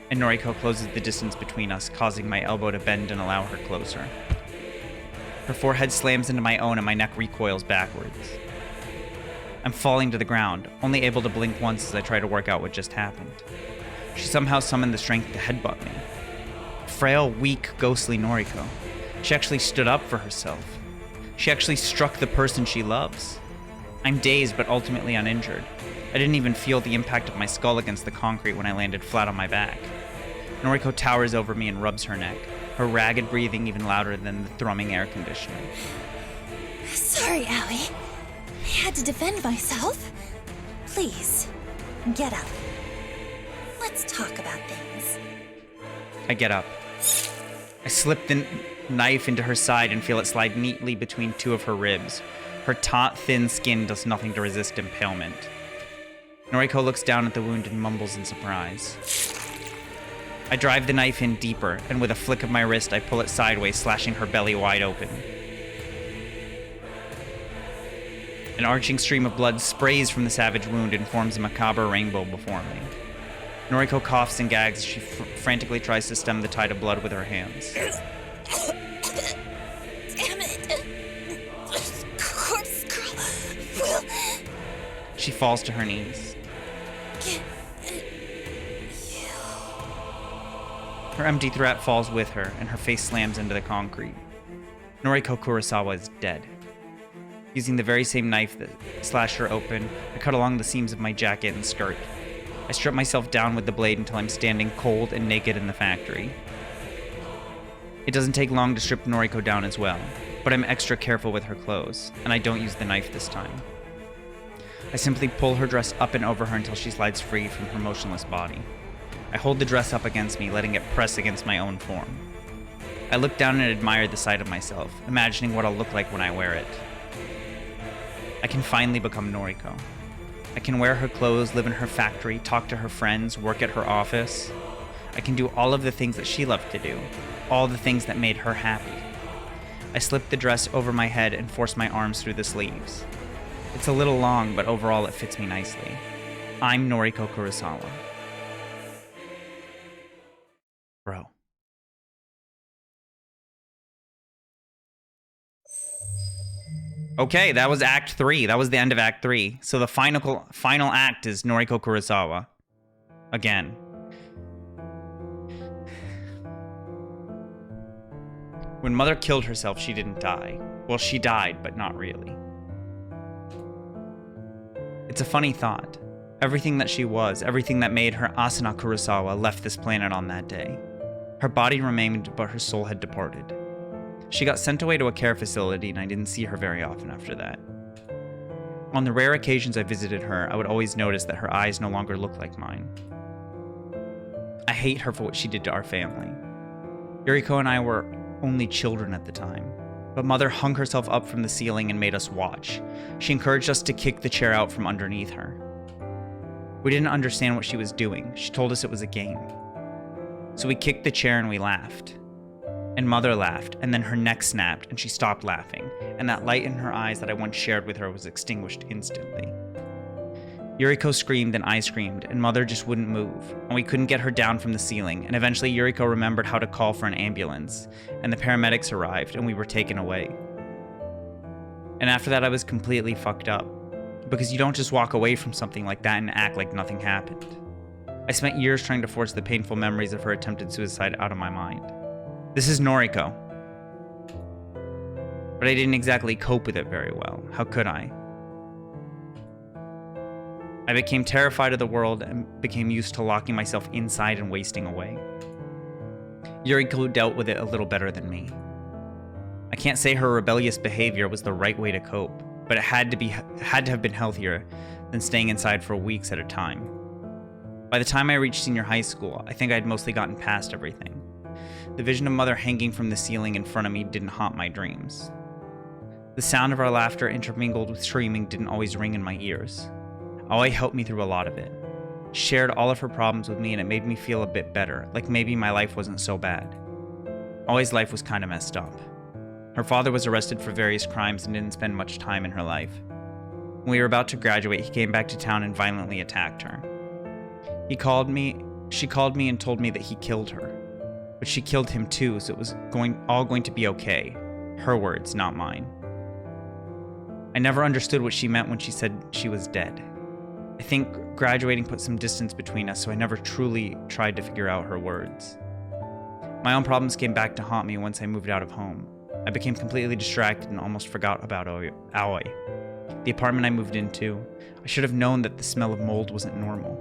and Noriko closes the distance between us, causing my elbow to bend and allow her closer. Her forehead slams into my own and my neck recoils backwards. I'm falling to the ground, only able to blink once as I try to work out what just happened. She somehow summoned the strength to headbutt me. Frail, weak, ghostly Noriko. She actually stood up for herself. She actually struck the person she loves. I'm dazed but ultimately uninjured. I didn't even feel the impact of my skull against the concrete when I landed flat on my back. Noriko towers over me and rubs her neck, her ragged breathing even louder than the thrumming air conditioning. Sorry, Aoi. I had to defend myself. Please, get up. Let's talk about things. I get up. I slip the knife into her side and feel it slide neatly between two of her ribs. Her taut, thin skin does nothing to resist impalement. Noriko looks down at the wound and mumbles in surprise. I drive the knife in deeper, and with a flick of my wrist, I pull it sideways, slashing her belly wide open. An arching stream of blood sprays from the savage wound and forms a macabre rainbow before me. Noriko coughs and gags as she frantically tries to stem the tide of blood with her hands. Damn it! Corpse girl will... She falls to her knees. Get Her empty threat falls with her, and her face slams into the concrete. Noriko Kurosawa is dead. Using the very same knife that slashed her open, I cut along the seams of my jacket and skirt. I strip myself down with the blade until I'm standing cold and naked in the factory. It doesn't take long to strip Noriko down as well, but I'm extra careful with her clothes, and I don't use the knife this time. I simply pull her dress up and over her until she slides free from her motionless body. I hold the dress up against me, letting it press against my own form. I look down and admire the sight of myself, imagining what I'll look like when I wear it. I can finally become Noriko. I can wear her clothes, live in her factory, talk to her friends, work at her office. I can do all of the things that she loved to do, all the things that made her happy. I slip the dress over my head and force my arms through the sleeves. It's a little long, but overall it fits me nicely. I'm Noriko Kurosawa. Bro. Okay, that was Act 3. That was the end of Act 3. So the final act is Noriko Kurosawa. Again. When Mother killed herself, she didn't die. Well, she died, but not really. It's a funny thought. Everything that she was, everything that made her Asuna Kurosawa, left this planet on that day. Her body remained, but her soul had departed. She got sent away to a care facility, and I didn't see her very often after that. On the rare occasions I visited her, I would always notice that her eyes no longer looked like mine. I hate her for what she did to our family. Yuriko and I were only children at the time, but Mother hung herself up from the ceiling and made us watch. She encouraged us to kick the chair out from underneath her. We didn't understand what she was doing. She told us it was a game. So we kicked the chair and we laughed. And Mother laughed, and then her neck snapped and she stopped laughing, and that light in her eyes that I once shared with her was extinguished instantly. Yuriko screamed and I screamed, and Mother just wouldn't move, and we couldn't get her down from the ceiling, and eventually Yuriko remembered how to call for an ambulance, and the paramedics arrived, and we were taken away. And after that I was completely fucked up, because you don't just walk away from something like that and act like nothing happened. I spent years trying to force the painful memories of her attempted suicide out of my mind. This is Noriko. But I didn't exactly cope with it very well. How could I? I became terrified of the world and became used to locking myself inside and wasting away. Yuriko dealt with it a little better than me. I can't say her rebellious behavior was the right way to cope, but it had to have been healthier than staying inside for weeks at a time. By the time I reached senior high school, I think I'd mostly gotten past everything. The vision of Mother hanging from the ceiling in front of me didn't haunt my dreams. The sound of our laughter intermingled with screaming didn't always ring in my ears. Aoi helped me through a lot of it. She shared all of her problems with me, and it made me feel a bit better, like maybe my life wasn't so bad. Aoi's life was kinda messed up. Her father was arrested for various crimes and didn't spend much time in her life. When we were about to graduate, he came back to town and violently attacked her. She called me and told me that he killed her. But she killed him too, so it was all going to be okay. Her words, not mine. I never understood what she meant when she said she was dead. I think graduating put some distance between us, so I never truly tried to figure out her words. My own problems came back to haunt me once I moved out of home. I became completely distracted and almost forgot about Aoi. The apartment I moved into, I should have known that the smell of mold wasn't normal.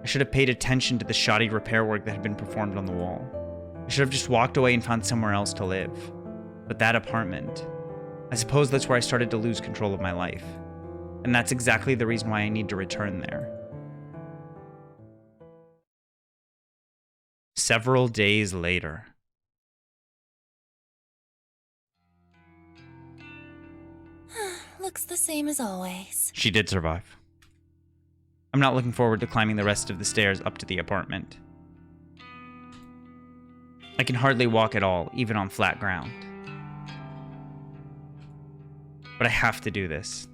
I should have paid attention to the shoddy repair work that had been performed on the wall. I should have just walked away and found somewhere else to live. But that apartment, I suppose that's where I started to lose control of my life. And that's exactly the reason why I need to return there. Several days later. Looks the same as always. She did survive. I'm not looking forward to climbing the rest of the stairs up to the apartment. I can hardly walk at all, even on flat ground. But I have to do this.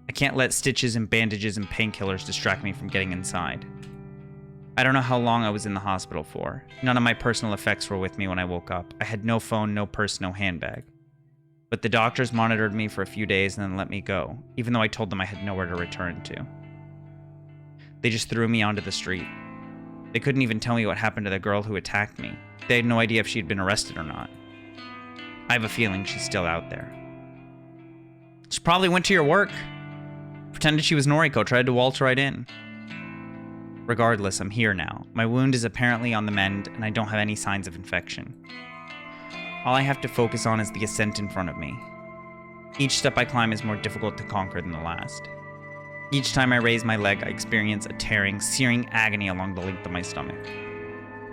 I can't let stitches and bandages and painkillers distract me from getting inside. I don't know how long I was in the hospital for. None of my personal effects were with me when I woke up. I had no phone, no purse, no handbag. But the doctors monitored me for a few days and then let me go, even though I told them I had nowhere to return to. They just threw me onto the street. They couldn't even tell me what happened to the girl who attacked me. They had no idea if she'd been arrested or not. I have a feeling she's still out there. She She probably went to your work. Pretended she was Noriko, tried to waltz right in. Regardless, I'm here now. My wound is apparently on the mend, and I don't have any signs of infection. All I have to focus on is the ascent in front of me. Each step I climb is more difficult to conquer than the last. Each time I raise my leg, I experience a tearing, searing agony along the length of my stomach.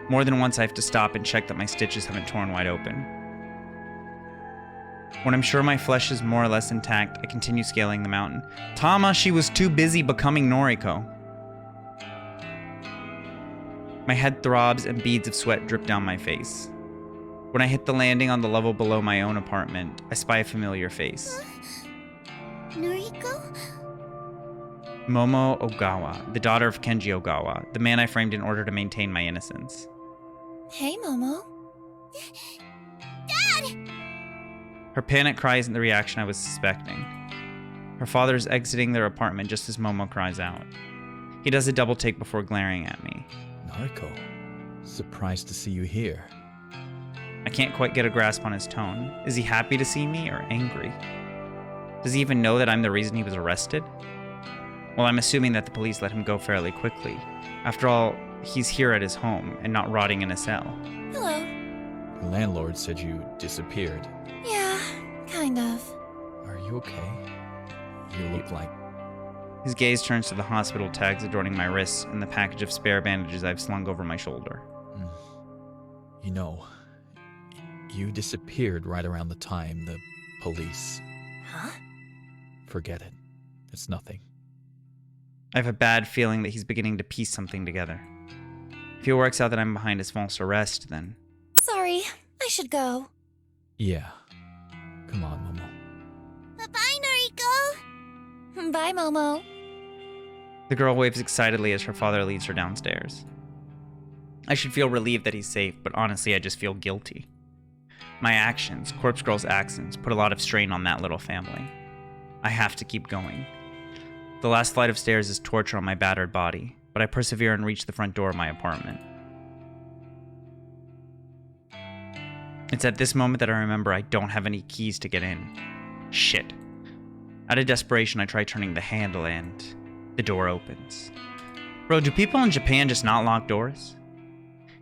More than once, I have to stop and check that my stitches haven't torn wide open. When I'm sure my flesh is more or less intact, I continue scaling the mountain. Tama, she was too busy becoming Noriko. My head throbs and beads of sweat drip down my face. When I hit the landing on the level below my own apartment, I spy a familiar face. Noriko? Momo Ogawa, the daughter of Kenji Ogawa, the man I framed in order to maintain my innocence. Hey, Momo. Dad! Her panic cry isn't the reaction I was suspecting. Her father is exiting their apartment just as Momo cries out. He does a double take before glaring at me. Noriko, surprised to see you here. I can't quite get a grasp on his tone. Is he happy to see me or angry? Does he even know that I'm the reason he was arrested? Well, I'm assuming that the police let him go fairly quickly. After all, he's here at his home and not rotting in a cell. Hello. Your landlord said you disappeared. Yeah, kind of. Are you okay? You look like... His gaze turns to the hospital tags adorning my wrists and the package of spare bandages I've slung over my shoulder. You know, you disappeared right around the time the police... Huh? Forget it. It's nothing. I have a bad feeling that he's beginning to piece something together. If it works out that I'm behind his false arrest, then... Sorry, I should go. Yeah. Come on, Momo. Bye-bye, Noriko. Bye, Momo. The girl waves excitedly as her father leads her downstairs. I should feel relieved that he's safe, but honestly, I just feel guilty. My actions, Corpse Girl's actions, put a lot of strain on that little family. I have to keep going. The last flight of stairs is torture on my battered body, but I persevere and reach the front door of my apartment. It's at this moment that I remember I don't have any keys to get in. Shit. Out of desperation, I try turning the handle and the door opens. Bro, do people in Japan just not lock doors?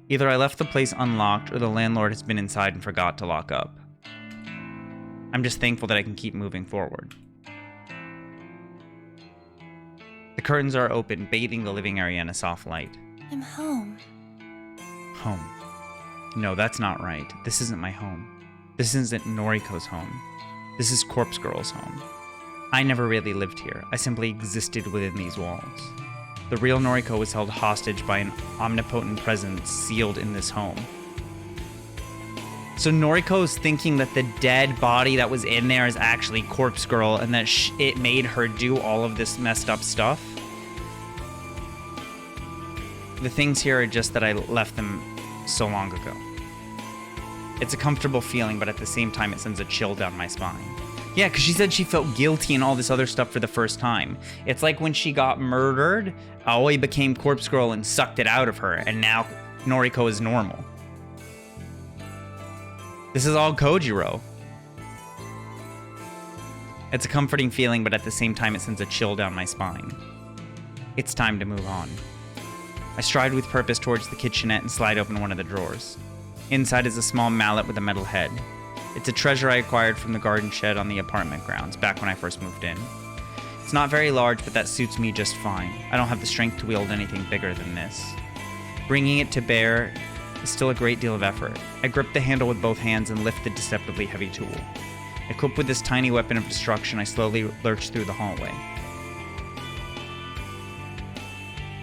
Either I left the place unlocked or the landlord has been inside and forgot to lock up. I'm just thankful that I can keep moving forward. The curtains are open, bathing the living area in a soft light. I'm home. Home. No, that's not right. This isn't my home. This isn't Noriko's home. This is Corpse Girl's home. I never really lived here. I simply existed within these walls. The real Noriko was held hostage by an omnipotent presence sealed in this home. So Noriko's thinking that the dead body that was in there is actually Corpse Girl and that it made her do all of this messed up stuff? The things here are just that I left them so long ago. It's a comfortable feeling, but at the same time it sends a chill down my spine. Yeah, because she said she felt guilty and all this other stuff for the first time. It's like when she got murdered, Aoi became Corpse Girl and sucked it out of her, and now Noriko is normal. This is all Kojiro. It's a comforting feeling, but at the same time it sends a chill down my spine. It's time to move on. I stride with purpose towards the kitchenette and slide open one of the drawers. Inside is a small mallet with a metal head. It's a treasure I acquired from the garden shed on the apartment grounds back when I first moved in. It's not very large, but that suits me just fine. I don't have the strength to wield anything bigger than this. Bringing it to bear is still a great deal of effort. I grip the handle with both hands and lift the deceptively heavy tool. Equipped with this tiny weapon of destruction, I slowly lurch through the hallway.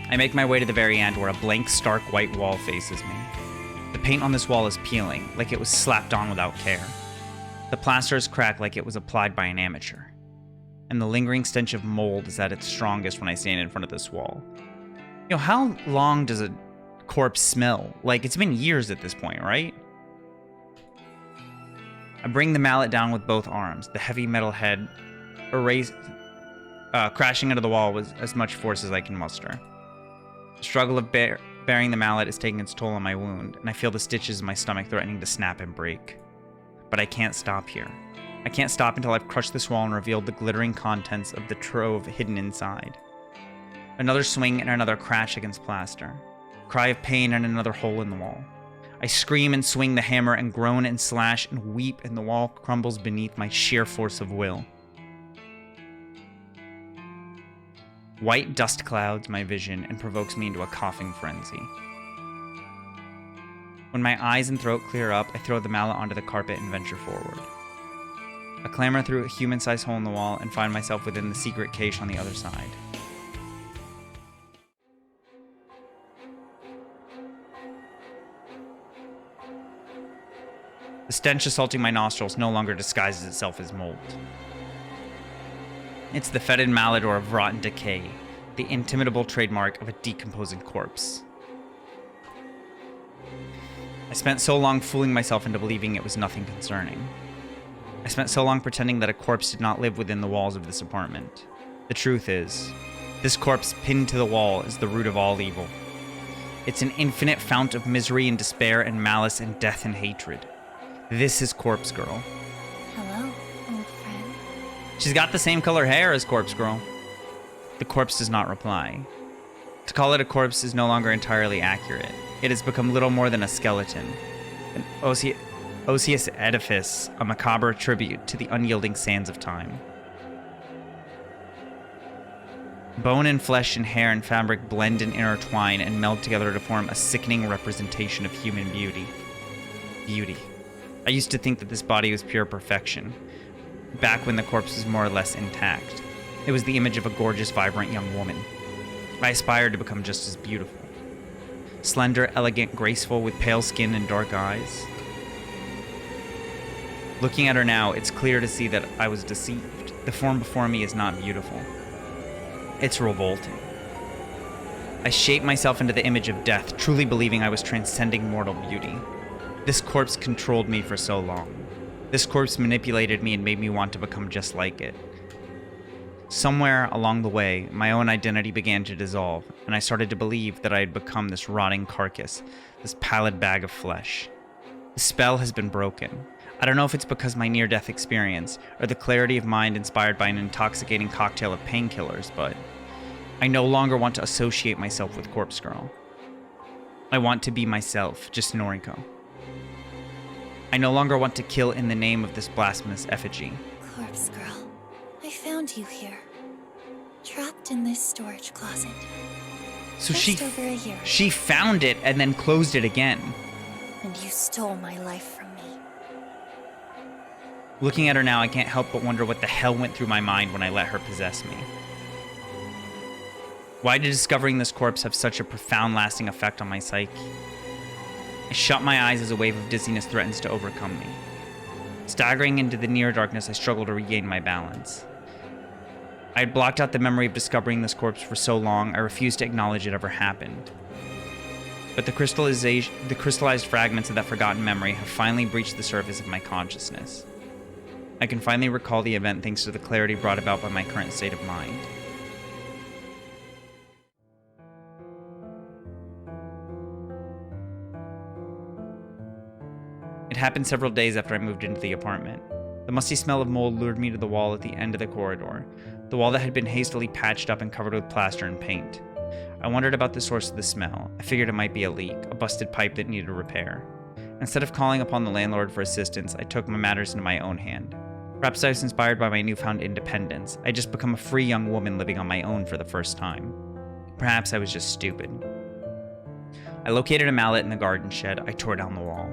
I make my way to the very end where a blank, stark white wall faces me. The paint on this wall is peeling, like it was slapped on without care. The plaster is cracked like it was applied by an amateur. And the lingering stench of mold is at its strongest when I stand in front of this wall. You know, how long does a corpse smell? Like, it's been years at this point, right? I bring the mallet down with both arms, the heavy metal head crashing into the wall with as much force as I can muster. The struggle of bearing the mallet is taking its toll on my wound, and I feel the stitches in my stomach threatening to snap and break. But I can't stop here. I can't stop until I've crushed this wall and revealed the glittering contents of the trove hidden inside. Another swing and another crash against plaster. Cry of pain and another hole in the wall. I scream and swing the hammer and groan and slash and weep, and the wall crumbles beneath my sheer force of will. White dust clouds my vision and provokes me into a coughing frenzy. When my eyes and throat clear up, I throw the mallet onto the carpet and venture forward. I clamber through a human-sized hole in the wall and find myself within the secret cache on the other side. The stench assaulting my nostrils no longer disguises itself as mold. It's the fetid malodor of rotten decay, the intimidable trademark of a decomposing corpse. I spent so long fooling myself into believing it was nothing concerning. I spent so long pretending that a corpse did not live within the walls of this apartment. The truth is, this corpse pinned to the wall is the root of all evil. It's an infinite fount of misery and despair and malice and death and hatred. This is Corpse Girl. Hello, old friend. She's got the same color hair as Corpse Girl. The corpse does not reply. To call it a corpse is no longer entirely accurate. It has become little more than a skeleton, an osseous edifice, a macabre tribute to the unyielding sands of time. Bone and flesh and hair and fabric blend and intertwine and meld together to form a sickening representation of human beauty. Beauty. I used to think that this body was pure perfection, back when the corpse was more or less intact. It was the image of a gorgeous, vibrant young woman. I aspired to become just as beautiful. Slender, elegant, graceful, with pale skin and dark eyes. Looking at her now, it's clear to see that I was deceived. The form before me is not beautiful. It's revolting. I shaped myself into the image of death, truly believing I was transcending mortal beauty. This corpse controlled me for so long. This corpse manipulated me and made me want to become just like it. Somewhere along the way, my own identity began to dissolve, and I started to believe that I had become this rotting carcass, this pallid bag of flesh. The spell has been broken. I don't know if it's because my near-death experience, or the clarity of mind inspired by an intoxicating cocktail of painkillers, but I no longer want to associate myself with Corpse Girl. I want to be myself, just Noriko. I no longer want to kill in the name of this blasphemous effigy. Corpse Girl, I found you here. Trapped in this storage closet. So Just over a year. she found it and then closed it again. And you stole my life from me. Looking at her now, I can't help but wonder what the hell went through my mind when I let her possess me. Why did discovering this corpse have such a profound lasting effect on my psyche? I shut my eyes as a wave of dizziness threatens to overcome me. Staggering into the near darkness, I struggle to regain my balance. I had blocked out the memory of discovering this corpse for so long, I refused to acknowledge it ever happened. But the crystallized fragments of that forgotten memory have finally breached the surface of my consciousness. I can finally recall the event thanks to the clarity brought about by my current state of mind. It happened several days after I moved into the apartment. The musty smell of mold lured me to the wall at the end of the corridor, the wall that had been hastily patched up and covered with plaster and paint. I wondered about the source of the smell. I figured it might be a leak, a busted pipe that needed repair. Instead of calling upon the landlord for assistance, I took my matters into my own hand. Perhaps I was inspired by my newfound independence. I had just become a free young woman living on my own for the first time. Perhaps I was just stupid. I located a mallet in the garden shed. I tore down the wall.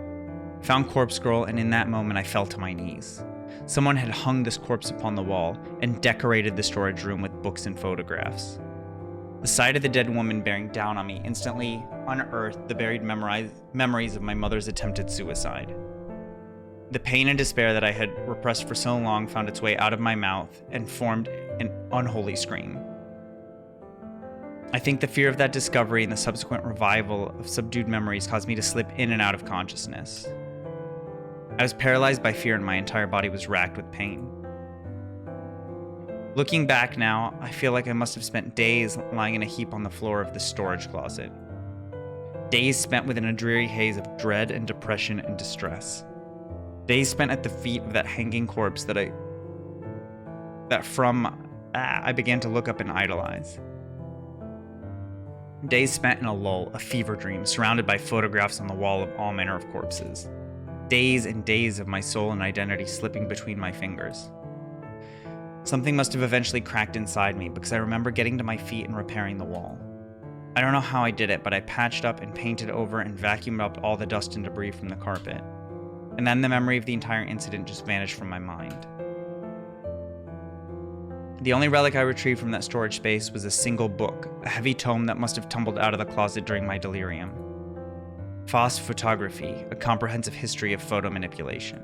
I found Corpse Girl, and in that moment I fell to my knees. Someone had hung this corpse upon the wall and decorated the storage room with books and photographs. The sight of the dead woman bearing down on me instantly unearthed the buried memories of my mother's attempted suicide. The pain and despair that I had repressed for so long found its way out of my mouth and formed an unholy scream. I think the fear of that discovery and the subsequent revival of subdued memories caused me to slip in and out of consciousness. I was paralyzed by fear and my entire body was racked with pain. Looking back now, I feel like I must have spent days lying in a heap on the floor of the storage closet. Days spent within a dreary haze of dread and depression and distress. Days spent at the feet of that hanging corpse that I began to look up and idolize. Days spent in a lull, a fever dream, surrounded by photographs on the wall of all manner of corpses. Days and days of my soul and identity slipping between my fingers. Something must have eventually cracked inside me, because I remember getting to my feet and repairing the wall. I don't know how I did it, but I patched up and painted over and vacuumed up all the dust and debris from the carpet. And then the memory of the entire incident just vanished from my mind. The only relic I retrieved from that storage space was a single book, a heavy tome that must have tumbled out of the closet during my delirium. Foss Photography, a comprehensive history of photo manipulation.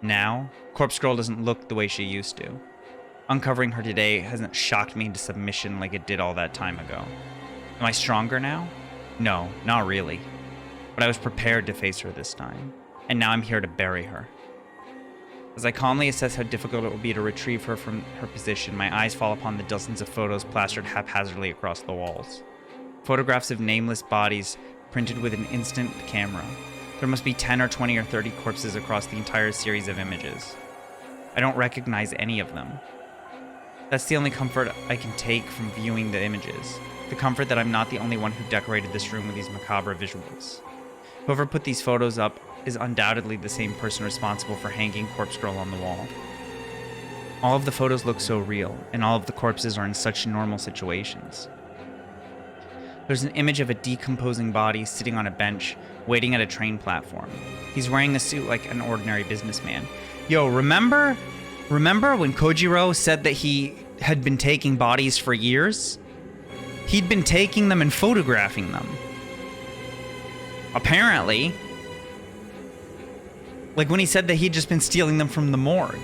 Now, Corpse Girl doesn't look the way she used to. Uncovering her today hasn't shocked me into submission like it did all that time ago. Am I stronger now? No, not really. But I was prepared to face her this time, and now I'm here to bury her. As I calmly assess how difficult it will be to retrieve her from her position, my eyes fall upon the dozens of photos plastered haphazardly across the walls. Photographs of nameless bodies printed with an instant camera. There must be 10 or 20 or 30 corpses across the entire series of images. I don't recognize any of them. That's the only comfort I can take from viewing the images. The comfort that I'm not the only one who decorated this room with these macabre visuals. Whoever put these photos up is undoubtedly the same person responsible for hanging Corpse Girl on the wall. All of the photos look so real, and all of the corpses are in such normal situations. There's an image of a decomposing body sitting on a bench, waiting at a train platform. He's wearing a suit like an ordinary businessman. Yo, remember when Kojiro said that he had been taking bodies for years? He'd been taking them and photographing them. Apparently. Like when he said that he'd just been stealing them from the morgue.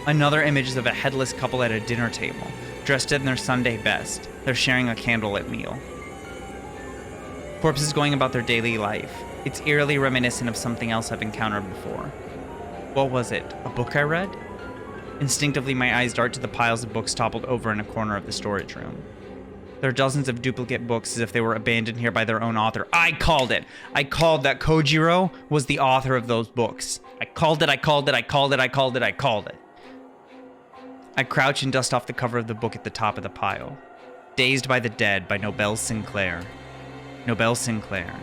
Another image is of a headless couple at a dinner table, dressed in their Sunday best. They're sharing a candlelit meal. Corpses going about their daily life. It's eerily reminiscent of something else I've encountered before. What was it? A book I read? Instinctively, my eyes dart to the piles of books toppled over in a corner of the storage room. There are dozens of duplicate books as if they were abandoned here by their own author. I called it! I called that Kojiro was the author of those books. I called it. I crouch and dust off the cover of the book at the top of the pile. Dazed by the Dead by Nobel Sinclair. Nobel Sinclair.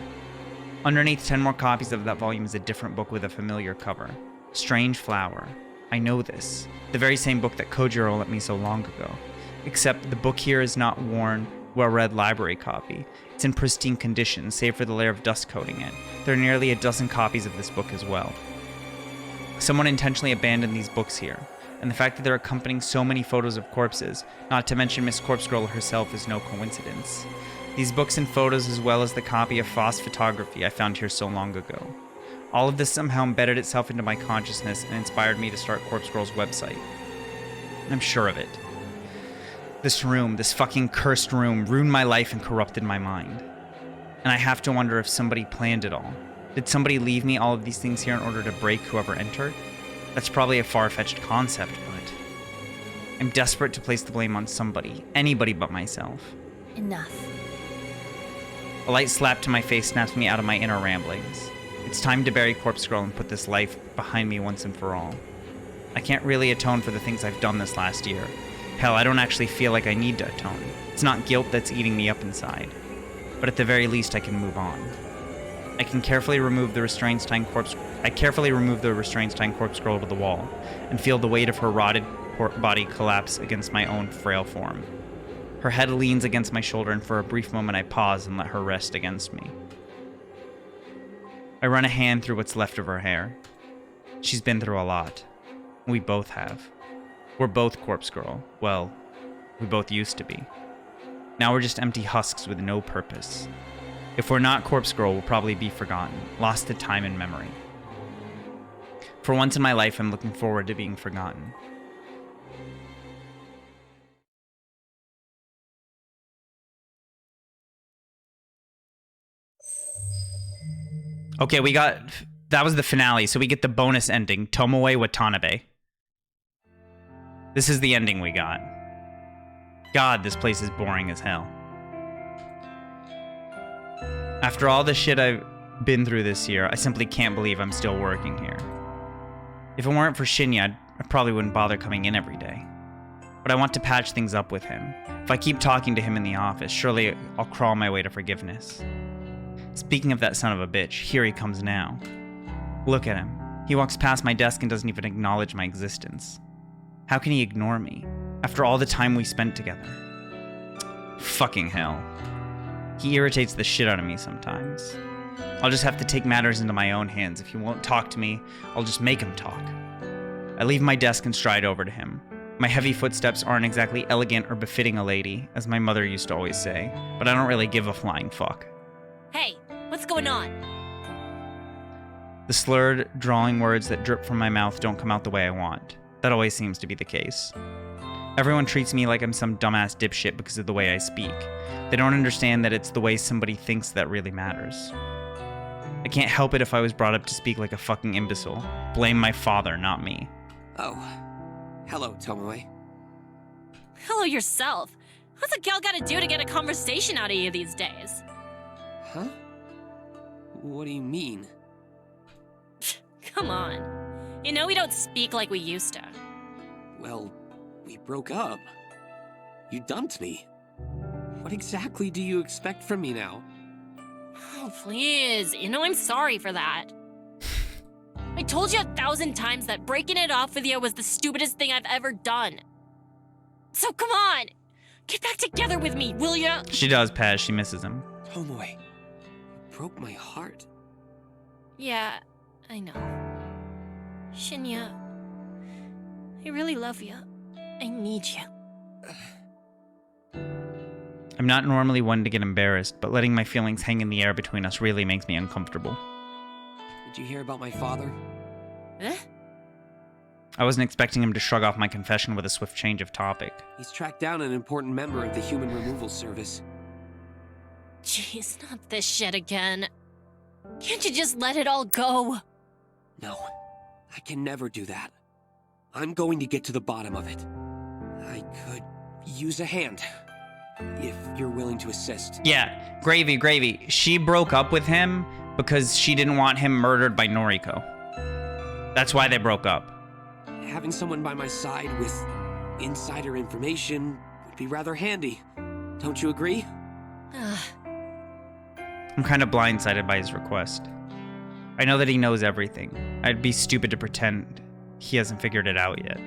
Underneath 10 more copies of that volume is a different book with a familiar cover. Strange Flower. I know this. The very same book that Kojiro lent me so long ago. Except the book here is not worn, well-read library copy. It's in pristine condition, save for the layer of dust coating it. There are nearly a dozen copies of this book as well. Someone intentionally abandoned these books here, and the fact that they're accompanying so many photos of corpses, not to mention Miss Corpse Girl herself, is no coincidence. These books and photos, as well as the copy of Foss Photography I found here so long ago. All of this somehow embedded itself into my consciousness and inspired me to start Corpse Girl's website. I'm sure of it. This room, this fucking cursed room, ruined my life and corrupted my mind. And I have to wonder if somebody planned it all. Did somebody leave me all of these things here in order to break whoever entered? That's probably a far-fetched concept, but I'm desperate to place the blame on somebody, anybody but myself. Enough. A light slap to my face snaps me out of my inner ramblings. It's time to bury Corpse Girl and put this life behind me once and for all. I can't really atone for the things I've done this last year. Hell, I don't actually feel like I need to atone. It's not guilt that's eating me up inside. But at the very least, I can move on. I carefully remove the restraints tying Corpse Girl to the wall, and feel the weight of her rotted body collapse against my own frail form. Her head leans against my shoulder, and for a brief moment I pause and let her rest against me. I run a hand through what's left of her hair. She's been through a lot. We both have. We're both Corpse Girl. Well, we both used to be. Now we're just empty husks with no purpose. If we're not Corpse Girl, we'll probably be forgotten, lost to time and memory. For once in my life, I'm looking forward to being forgotten. Okay, that was the finale, so we get the bonus ending, Tomoe Watanabe. This is the ending we got. God, this place is boring as hell. After all the shit I've been through this year, I simply can't believe I'm still working here. If it weren't for Shinya, I probably wouldn't bother coming in every day. But I want to patch things up with him. If I keep talking to him in the office, surely I'll crawl my way to forgiveness. Speaking of that son of a bitch, here he comes now. Look at him. He walks past my desk and doesn't even acknowledge my existence. How can he ignore me, after all the time we spent together? Fucking hell. He irritates the shit out of me sometimes. I'll just have to take matters into my own hands. If he won't talk to me, I'll just make him talk. I leave my desk and stride over to him. My heavy footsteps aren't exactly elegant or befitting a lady, as my mother used to always say, but I don't really give a flying fuck. Hey, what's going on? The slurred, drawling words that drip from my mouth don't come out the way I want. That always seems to be the case. Everyone treats me like I'm some dumbass dipshit because of the way I speak. They don't understand that it's the way somebody thinks that really matters. I can't help it if I was brought up to speak like a fucking imbecile. Blame my father, not me. Oh. Hello, Tomoe. Hello yourself. What's a gal gotta do to get a conversation out of you these days? Huh? What do you mean? Come on. You know we don't speak like we used to. Well, we broke up. You dumped me. What exactly do you expect from me now? Oh, please. You know I'm sorry for that. I told you 1,000 times that breaking it off with you was the stupidest thing I've ever done. So come on. Get back together with me, will ya? She does, Paz. She misses him. Tomoe, you broke my heart. Yeah, I know. Shinya, I really love you. I need you. I'm not normally one to get embarrassed, but letting my feelings hang in the air between us really makes me uncomfortable. Did you hear about my father? Huh? I wasn't expecting him to shrug off my confession with a swift change of topic. He's tracked down an important member of the Human Removal Service. Jeez, not this shit again. Can't you just let it all go? No, I can never do that. I'm going to get to the bottom of it. I could use a hand, if you're willing to assist. Yeah, gravy. She broke up with him because she didn't want him murdered by Noriko. That's why they broke up. Having someone by my side with insider information would be rather handy. Don't you agree? I'm kind of blindsided by his request. I know that he knows everything. I'd be stupid to pretend he hasn't figured it out yet.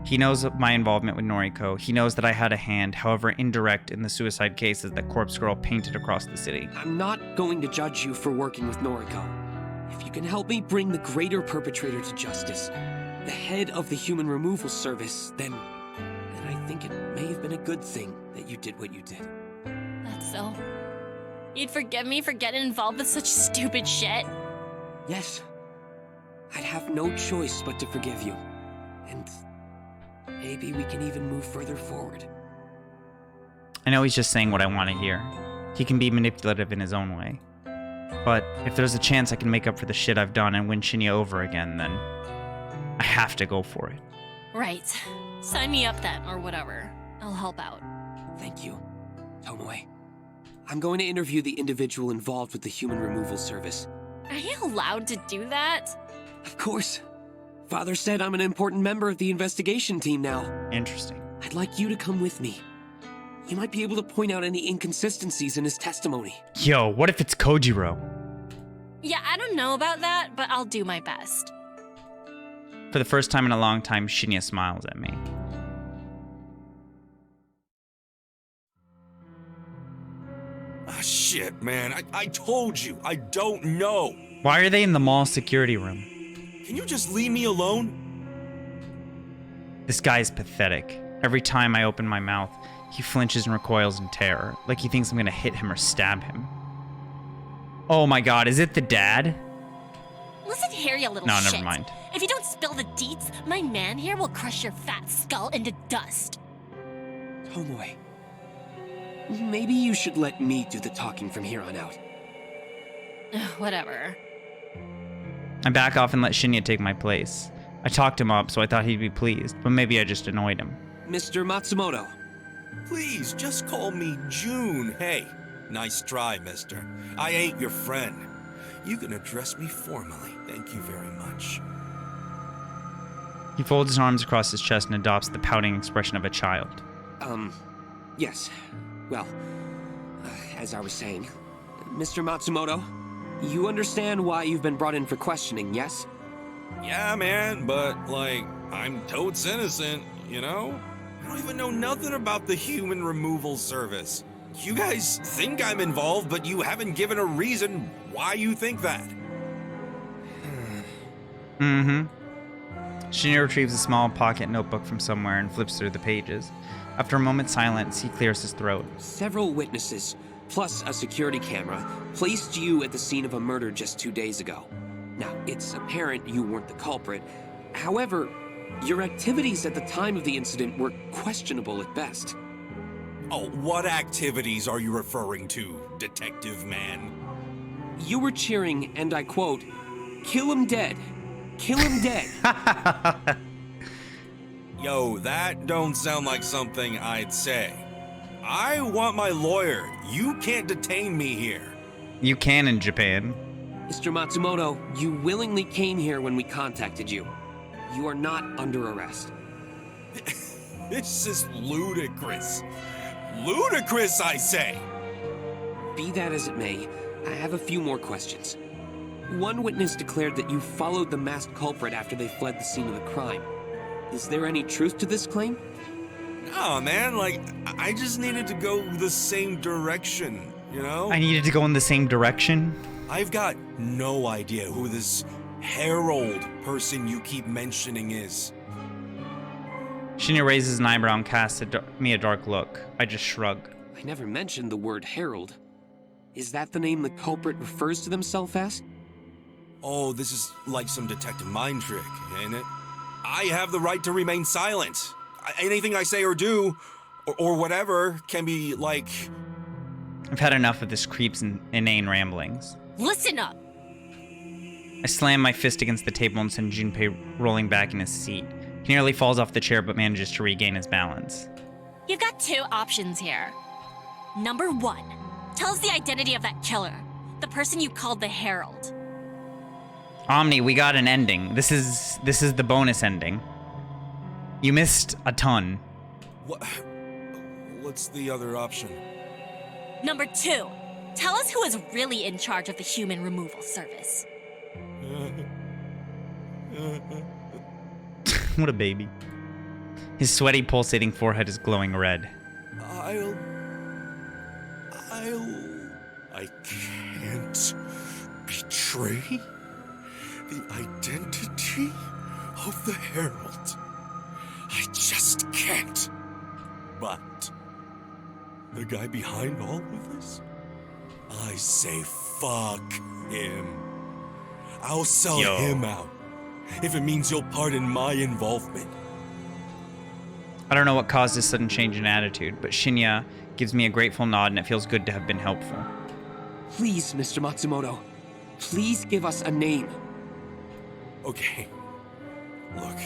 He knows of my involvement with Noriko. He knows that I had a hand, however indirect, in the suicide cases that Corpse Girl painted across the city. I'm not going to judge you for working with Noriko. If you can help me bring the greater perpetrator to justice, the head of the Human Removal Service, then I think it may have been a good thing that you did what you did. That's so. You'd forgive me for getting involved with such stupid shit? Yes. I'd have no choice but to forgive you. And maybe we can even move further forward. I know he's just saying what I want to hear. He can be manipulative in his own way. But if there's a chance I can make up for the shit I've done and win Shinya over again, then I have to go for it. Right. Sign me up then, or whatever. I'll help out. Thank you, Tomoe. I'm going to interview the individual involved with the Human Removal Service. Are you allowed to do that? Of course. Father said I'm an important member of the investigation team now. Interesting. I'd like you to come with me. You might be able to point out any inconsistencies in his testimony. Yo, what if it's Kojiro? Yeah, I don't know about that, but I'll do my best. For the first time in a long time, Shinya smiles at me. Ah, shit, man. I told you, I don't know. Why are they in the mall security room? Can you just leave me alone? This guy is pathetic. Every time I open my mouth, he flinches and recoils in terror, like he thinks I'm gonna hit him or stab him. Oh my god, is it the dad? Listen here, you little No, shit. never mind. If you don't spill the deets, my man here will crush your fat skull into dust. Tomoe, maybe you should let me do the talking from here on out. Whatever. I back off and let Shinya take my place. I talked him up, so I thought he'd be pleased, but maybe I just annoyed him. Mr. Matsumoto. Please, just call me June, hey. Nice try, mister. I ain't your friend. You can address me formally. Thank you very much. He folds his arms across his chest and adopts the pouting expression of a child. Yes. Well, as I was saying, Mr. Matsumoto, you understand why you've been brought in for questioning, yes? Yeah, man, but, like, I'm totes innocent, you know? I don't even know nothing about the human removal service. You guys think I'm involved, but you haven't given a reason why you think that. Shinya retrieves a small pocket notebook from somewhere and flips through the pages. After a moment's silence, he clears his throat. Several witnesses, plus a security camera, placed you at the scene of a murder just 2 days ago. Now, it's apparent you weren't the culprit. However, your activities at the time of the incident were questionable at best. Oh, what activities are you referring to, Detective Man? You were cheering, and I quote, "Kill him dead. Kill him dead." Yo, that don't sound like something I'd say. I want my lawyer. You can't detain me here. You can in Japan. Mr. Matsumoto, you willingly came here when we contacted you. You are not under arrest. This is ludicrous. Ludicrous, I say! Be that as it may, I have a few more questions. One witness declared that you followed the masked culprit after they fled the scene of the crime. Is there any truth to this claim? Oh man, like, I just needed to go the same direction, you know? I needed to go in the same direction. I've got no idea who this Harold person you keep mentioning is. Shinya raises an eyebrow and casts me a dark look. I just shrug. I never mentioned the word Harold. Is that the name the culprit refers to themselves as? Oh, this is like some detective mind trick, ain't it? I have the right to remain silent. Anything I say or do, or whatever, can be like... I've had enough of this creep's inane ramblings. Listen up! I slam my fist against the table and send Junpei rolling back in his seat. He nearly falls off the chair but manages to regain his balance. You've got two options here. Number one, tell us the identity of that killer, the person you called the Herald. Omni, we got an ending. This is the bonus ending. You missed a ton. What's the other option? Number two, tell us who is really in charge of the human removal service. What a baby. His sweaty, pulsating forehead is glowing red. I can't betray the identity of the Herald. I just can't. But the guy behind all of this? I say fuck him. I'll sell him out if it means you'll pardon my involvement. I don't know what caused this sudden change in attitude, but Shinya gives me a grateful nod and it feels good to have been helpful. Please, Mr. Matsumoto, please give us a name. Okay. Look,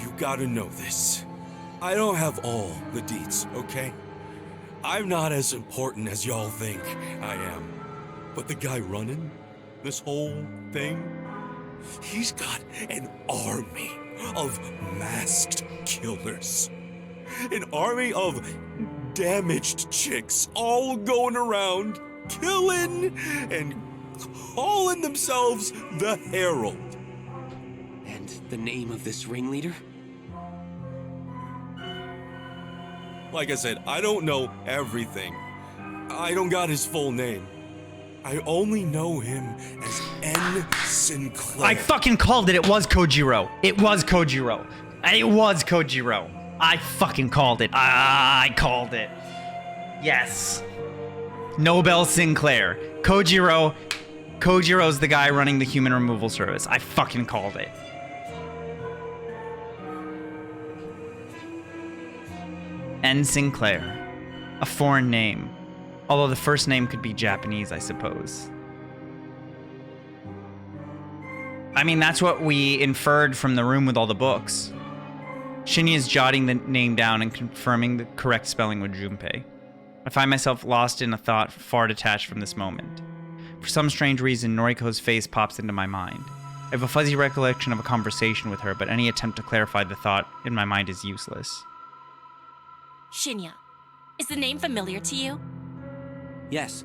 you gotta know this. I don't have all the deets, okay? I'm not as important as y'all think I am. But the guy running this whole thing, he's got an army of masked killers. An army of damaged chicks all going around, killing and calling themselves the Herald. And the name of this ringleader? Like I said, I don't know everything. I don't got his full name. I only know him as N. Sinclair. I fucking called it. It was Kojiro. It was Kojiro. It was Kojiro. I fucking called it. I called it. Yes. Nobel Sinclair. Kojiro's the guy running the human removal service. I fucking called it. N. Sinclair. A foreign name. Although the first name could be Japanese, I suppose. I mean, that's what we inferred from the room with all the books. Shinya is jotting the name down and confirming the correct spelling with Junpei. I find myself lost in a thought far detached from this moment. For some strange reason, Noriko's face pops into my mind. I have a fuzzy recollection of a conversation with her, but any attempt to clarify the thought in my mind is useless. Shinya, is the name familiar to you? Yes.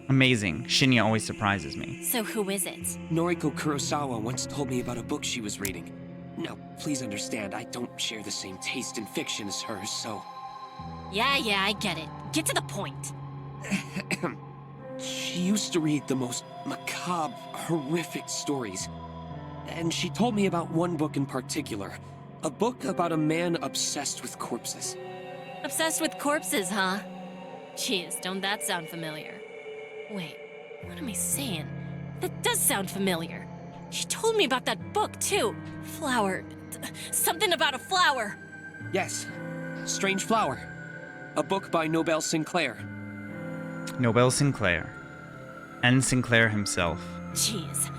Amazing. Shinya always surprises me. So who is it? Noriko Kurosawa once told me about a book she was reading. Now, please understand, I don't share the same taste in fiction as hers, so... Yeah, I get it. Get to the point. She used to read the most macabre, horrific stories. And she told me about one book in particular. A book about a man obsessed with corpses. Obsessed with corpses, huh? Jeez, don't that sound familiar? Wait, what am I saying? That does sound familiar. She told me about that book, too. Something about a flower. Yes, Strange Flower. A book by Nobel Sinclair. Nobel Sinclair. N. Sinclair himself. Jeez.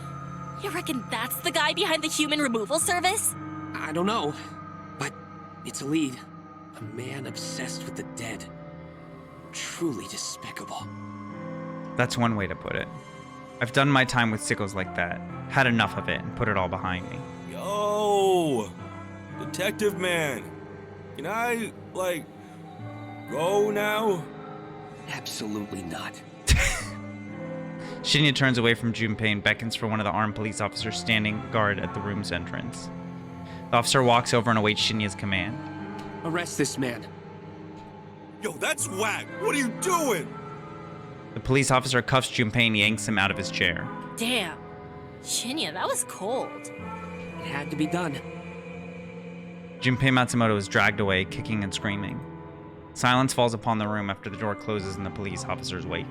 You reckon that's the guy behind the human removal service? I don't know, but it's a lead. A man obsessed with the dead. Truly despicable. That's one way to put it. I've done my time with sickos like that, had enough of it, and put it all behind me. Yo! Detective man. Can I, go now? Absolutely not. Shinya turns away from Junpei and beckons for one of the armed police officers standing guard at the room's entrance. The officer walks over and awaits Shinya's command. Arrest this man. Yo, that's whack! What are you doing? The police officer cuffs Junpei and yanks him out of his chair. Damn. Shinya, that was cold. It had to be done. Junpei Matsumoto is dragged away, kicking and screaming. Silence falls upon the room after the door closes in the police officer's wake.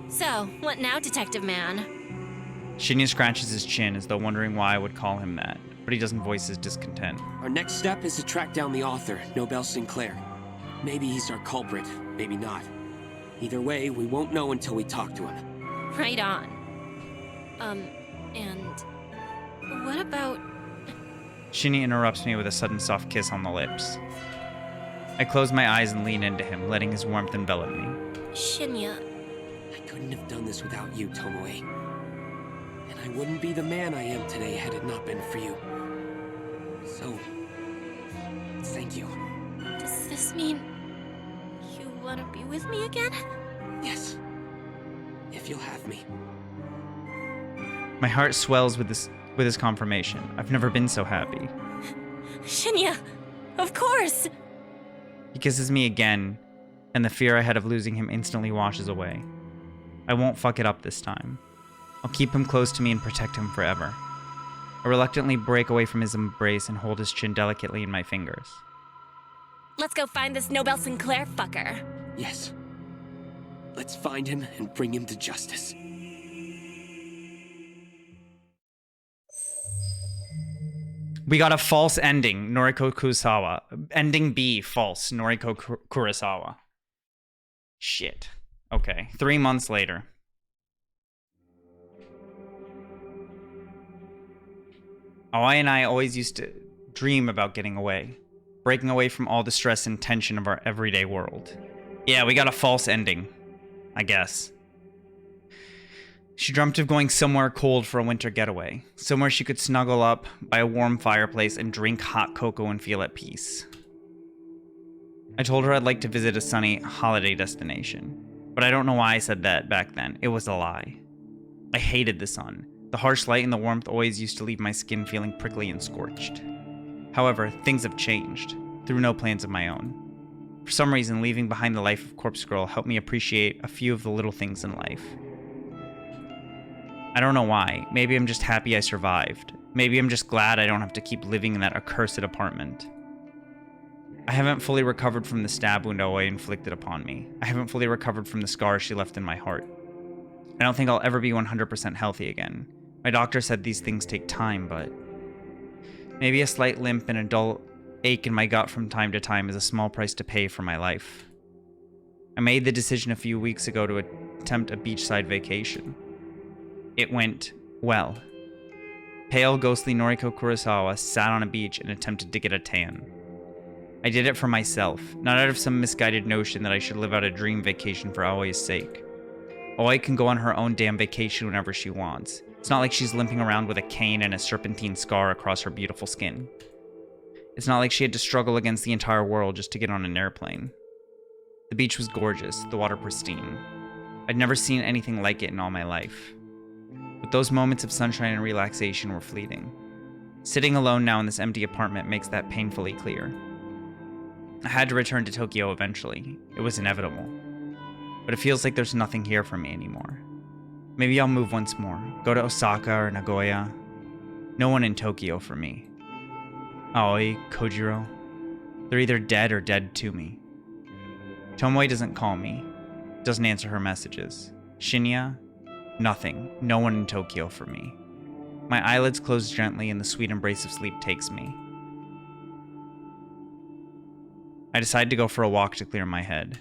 So, what now, Detective Man? Shinya scratches his chin as though wondering why I would call him that, but he doesn't voice his discontent. Our next step is to track down the author, Nobel Sinclair. Maybe he's our culprit, maybe not. Either way, we won't know until we talk to him. Right on. And what about... Shinya interrupts me with a sudden soft kiss on the lips. I close my eyes and lean into him, letting his warmth envelop me. Shinya... I couldn't have done this without you, Tomoe. And I wouldn't be the man I am today had it not been for you. So, thank you. Does this mean... you want to be with me again? Yes. If you'll have me. My heart swells with this confirmation. I've never been so happy. Shinya! Of course! He kisses me again, and the fear I had of losing him instantly washes away. I won't fuck it up this time. I'll keep him close to me and protect him forever. I reluctantly break away from his embrace and hold his chin delicately in my fingers. Let's go find this Nobel Sinclair fucker. Yes. Let's find him and bring him to justice. We got a false ending, Noriko Kurosawa. Ending B, false, Noriko Kurosawa. Shit. Okay, 3 months later. Aoi and I always used to dream about getting away. Breaking away from all the stress and tension of our everyday world. Yeah, we got a false ending, I guess. She dreamt of going somewhere cold for a winter getaway. Somewhere she could snuggle up by a warm fireplace and drink hot cocoa and feel at peace. I told her I'd like to visit a sunny holiday destination. But I don't know why I said that back then. It was a lie. I hated the sun. The harsh light and the warmth always used to leave my skin feeling prickly and scorched. However, things have changed, through no plans of my own. For some reason, leaving behind the life of Corpse Girl helped me appreciate a few of the little things in life. I don't know why. Maybe I'm just happy I survived. Maybe I'm just glad I don't have to keep living in that accursed apartment. I haven't fully recovered from the stab wound Aoi inflicted upon me. I haven't fully recovered from the scars she left in my heart. I don't think I'll ever be 100% healthy again. My doctor said these things take time, but... maybe a slight limp and a dull ache in my gut from time to time is a small price to pay for my life. I made the decision a few weeks ago to attempt a beachside vacation. It went well. Pale, ghostly Noriko Kurosawa sat on a beach and attempted to get a tan. I did it for myself, not out of some misguided notion that I should live out a dream vacation for Aoi's sake. Aoi can go on her own damn vacation whenever she wants. It's not like she's limping around with a cane and a serpentine scar across her beautiful skin. It's not like she had to struggle against the entire world just to get on an airplane. The beach was gorgeous, the water pristine. I'd never seen anything like it in all my life. But those moments of sunshine and relaxation were fleeting. Sitting alone now in this empty apartment makes that painfully clear. I had to return to Tokyo eventually. It was inevitable. But it feels like there's nothing here for me anymore. Maybe I'll move once more, go to Osaka or Nagoya. No one in Tokyo for me. Aoi, Kojiro, they're either dead or dead to me. Tomoe doesn't call me, doesn't answer her messages. Shinya, nothing, no one in Tokyo for me. My eyelids close gently and the sweet embrace of sleep takes me. I decide to go for a walk to clear my head.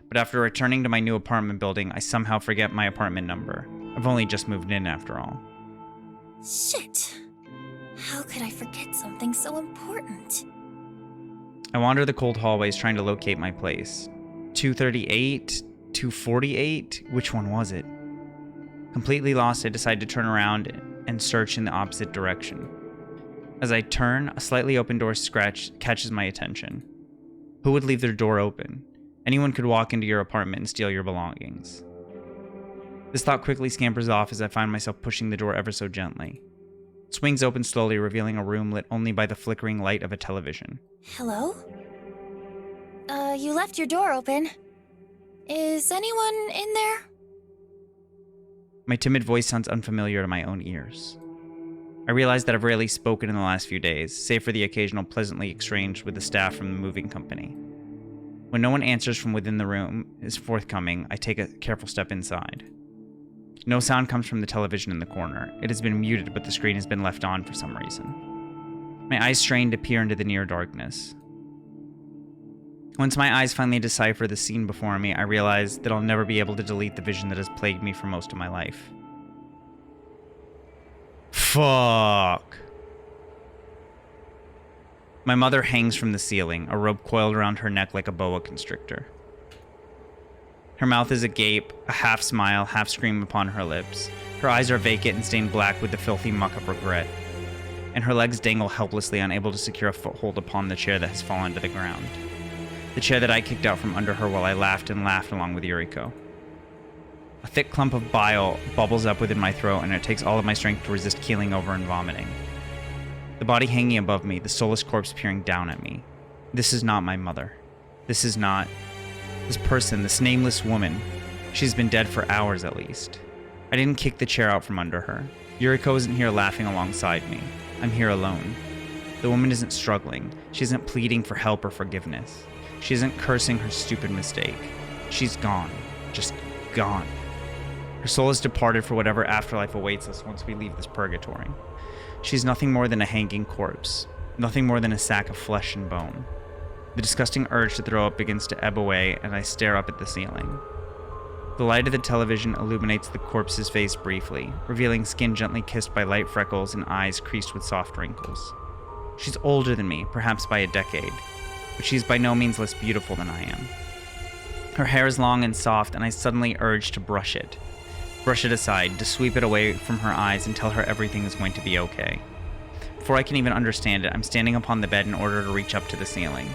But after returning to my new apartment building, I somehow forget my apartment number. I've only just moved in after all. Shit. How could I forget something so important? I wander the cold hallways trying to locate my place. 238? 248? Which one was it? Completely lost, I decide to turn around and search in the opposite direction. As I turn, a slightly open door scratch catches my attention. Who would leave their door open? Anyone could walk into your apartment and steal your belongings. This thought quickly scampers off as I find myself pushing the door ever so gently. It swings open slowly, revealing a room lit only by the flickering light of a television. Hello? You left your door open. Is anyone in there? My timid voice sounds unfamiliar to my own ears. I realize that I've rarely spoken in the last few days, save for the occasional pleasantly exchange with the staff from the moving company. When no one answers from within the room is forthcoming, I take a careful step inside. No sound comes from the television in the corner. It has been muted, but the screen has been left on for some reason. My eyes strain to peer into the near darkness. Once my eyes finally decipher the scene before me, I realize that I'll never be able to delete the vision that has plagued me for most of my life. Fuck. My mother hangs from the ceiling, a rope coiled around her neck like a boa constrictor. Her mouth is agape, a half smile, half scream upon her lips. Her eyes are vacant and stained black with the filthy muck of regret. And her legs dangle helplessly, unable to secure a foothold upon the chair that has fallen to the ground. The chair that I kicked out from under her while I laughed and laughed along with Yuriko. A thick clump of bile bubbles up within my throat, and it takes all of my strength to resist keeling over and vomiting. The body hanging above me, the soulless corpse peering down at me. This is not my mother. This is not... This person, this nameless woman. She's been dead for hours at least. I didn't kick the chair out from under her. Yuriko isn't here laughing alongside me. I'm here alone. The woman isn't struggling. She isn't pleading for help or forgiveness. She isn't cursing her stupid mistake. She's gone. Just gone. Her soul has departed for whatever afterlife awaits us once we leave this purgatory. She's nothing more than a hanging corpse. Nothing more than a sack of flesh and bone. The disgusting urge to throw up begins to ebb away, and I stare up at the ceiling. The light of the television illuminates the corpse's face briefly, revealing skin gently kissed by light freckles and eyes creased with soft wrinkles. She's older than me, perhaps by a decade, but she's by no means less beautiful than I am. Her hair is long and soft, and I suddenly urge to brush it aside, to sweep it away from her eyes and tell her everything is going to be okay. Before I can even understand it, I'm standing upon the bed in order to reach up to the ceiling.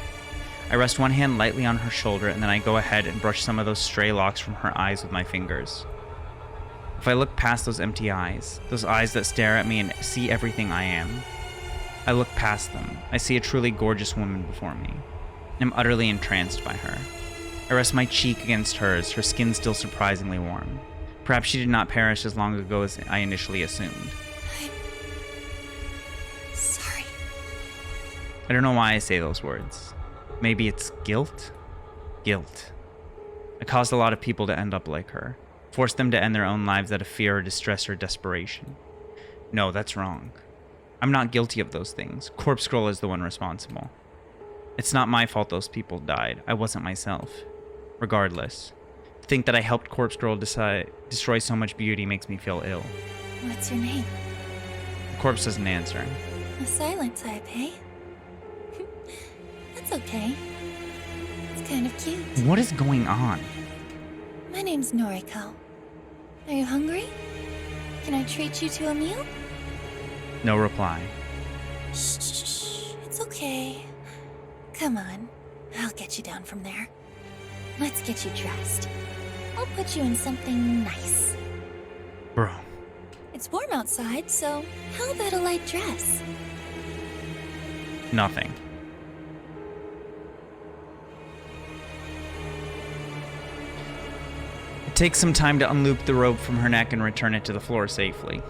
I rest one hand lightly on her shoulder, and then I go ahead and brush some of those stray locks from her eyes with my fingers. If I look past those empty eyes, those eyes that stare at me and see everything I am, I look past them. I see a truly gorgeous woman before me. I'm utterly entranced by her. I rest my cheek against hers, her skin still surprisingly warm. Perhaps she did not perish as long ago as I initially assumed. I'm sorry. I don't know why I say those words. Maybe it's guilt? Guilt. I caused a lot of people to end up like her. Forced them to end their own lives out of fear or distress or desperation. No, that's wrong. I'm not guilty of those things. Corpse Girl is the one responsible. It's not my fault those people died. I wasn't myself. Regardless, to think that I helped Corpse Girl destroy so much beauty makes me feel ill. What's your name? The corpse doesn't answer. A silent type, eh? That's It's okay. It's kind of cute. What is going on? My name's Noriko. Are you hungry? Can I treat you to a meal? No reply. Shh. It's okay. Come on. I'll get you down from there. Let's get you dressed. I'll put you in something nice. Bro. It's warm outside, so how about a light dress? Nothing. It takes some time to unloop the rope from her neck and return it to the floor safely.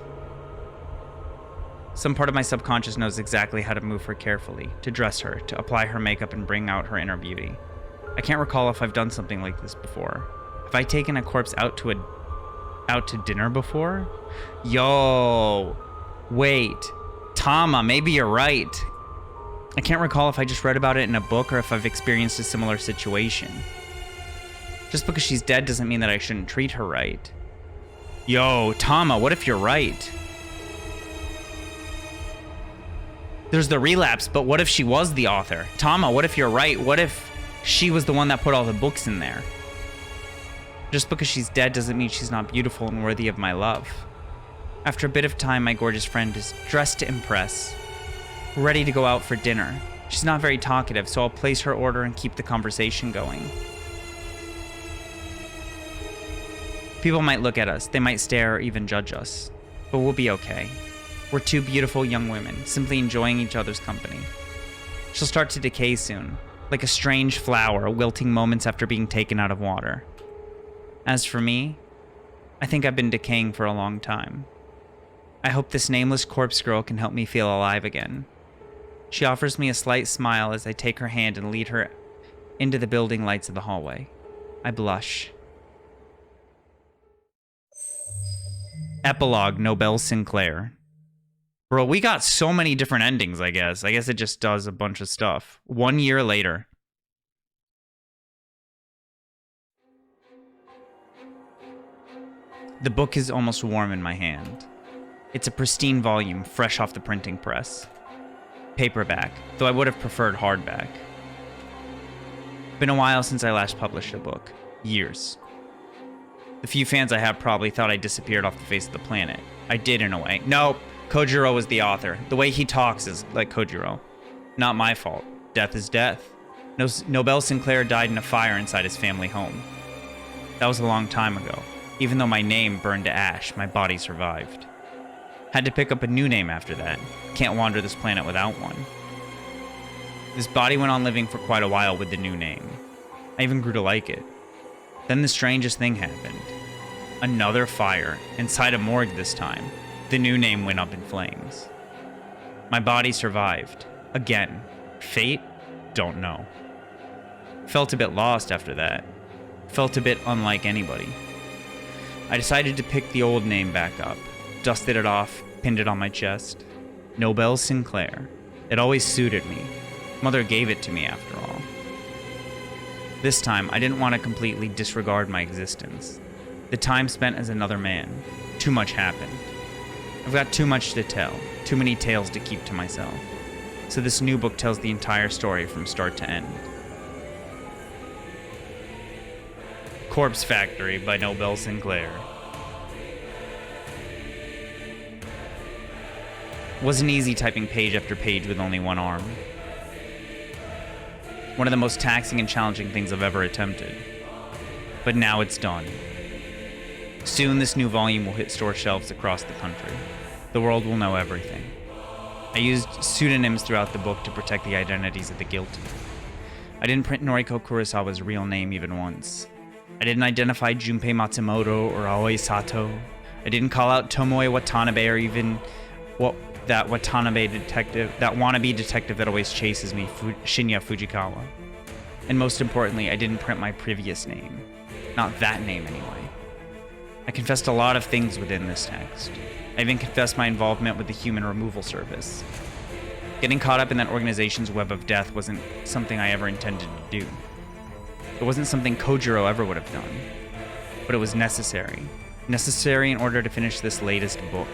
Some part of my subconscious knows exactly how to move her carefully, to dress her, to apply her makeup and bring out her inner beauty. I can't recall if I've done something like this before. Have I taken a corpse out to dinner before? Yo, wait. Tama, maybe you're right. I can't recall if I just read about it in a book or if I've experienced a similar situation. Just because she's dead doesn't mean that I shouldn't treat her right. Yo, Tama, what if you're right? There's the relapse, but what if she was the author? Tama, what if you're right? What if she was the one that put all the books in there? Just because she's dead doesn't mean she's not beautiful and worthy of my love. After a bit of time, my gorgeous friend is dressed to impress, ready to go out for dinner. She's not very talkative, so I'll place her order and keep the conversation going. People might look at us, they might stare or even judge us, but we'll be okay. We're two beautiful young women, simply enjoying each other's company. She'll start to decay soon, like a strange flower wilting moments after being taken out of water. As for me, I think I've been decaying for a long time. I hope this nameless corpse girl can help me feel alive again. She offers me a slight smile as I take her hand and lead her into the building lights of the hallway. I blush. Epilogue, Nobel Sinclair. Bro, we got so many different endings, I guess. I guess it just does a bunch of stuff. 1 year later. The book is almost warm in my hand. It's a pristine volume, fresh off the printing press. Paperback, though I would have preferred hardback. Been a while since I last published a book. Years. The few fans I have probably thought I disappeared off the face of the planet. I did in a way. No, Kojiro was the author. The way he talks is like Kojiro. Not my fault. Death is death. Nobel Sinclair died in a fire inside his family home. That was a long time ago. Even though my name burned to ash, my body survived. Had to pick up a new name after that. Can't wander this planet without one. This body went on living for quite a while with the new name. I even grew to like it. Then the strangest thing happened. Another fire, inside a morgue this time. The new name went up in flames. My body survived. Again. Fate? Don't know. Felt a bit lost after that. Felt a bit unlike anybody. I decided to pick the old name back up, dusted it off, pinned it on my chest. Nobel Sinclair. It always suited me. Mother gave it to me after all. This time, I didn't want to completely disregard my existence. The time spent as another man. Too much happened. I've got too much to tell, too many tales to keep to myself. So this new book tells the entire story from start to end. Corpse Factory by Nobel Sinclair. Wasn't easy typing page after page with only one arm. One of the most taxing and challenging things I've ever attempted. But now it's done. Soon this new volume will hit store shelves across the country. The world will know everything. I used pseudonyms throughout the book to protect the identities of the guilty. I didn't print Noriko Kurosawa's real name even once. I didn't identify Junpei Matsumoto or Aoi Sato. I didn't call out Tomoe Watanabe or even that wannabe detective that always chases me, Shinya Fujikawa. And most importantly, I didn't print my previous name. Not that name anyway. I confessed a lot of things within this text. I even confessed my involvement with the Human Removal Service. Getting caught up in that organization's web of death wasn't something I ever intended to do. It wasn't something Kojiro ever would have done. But it was necessary. Necessary in order to finish this latest book.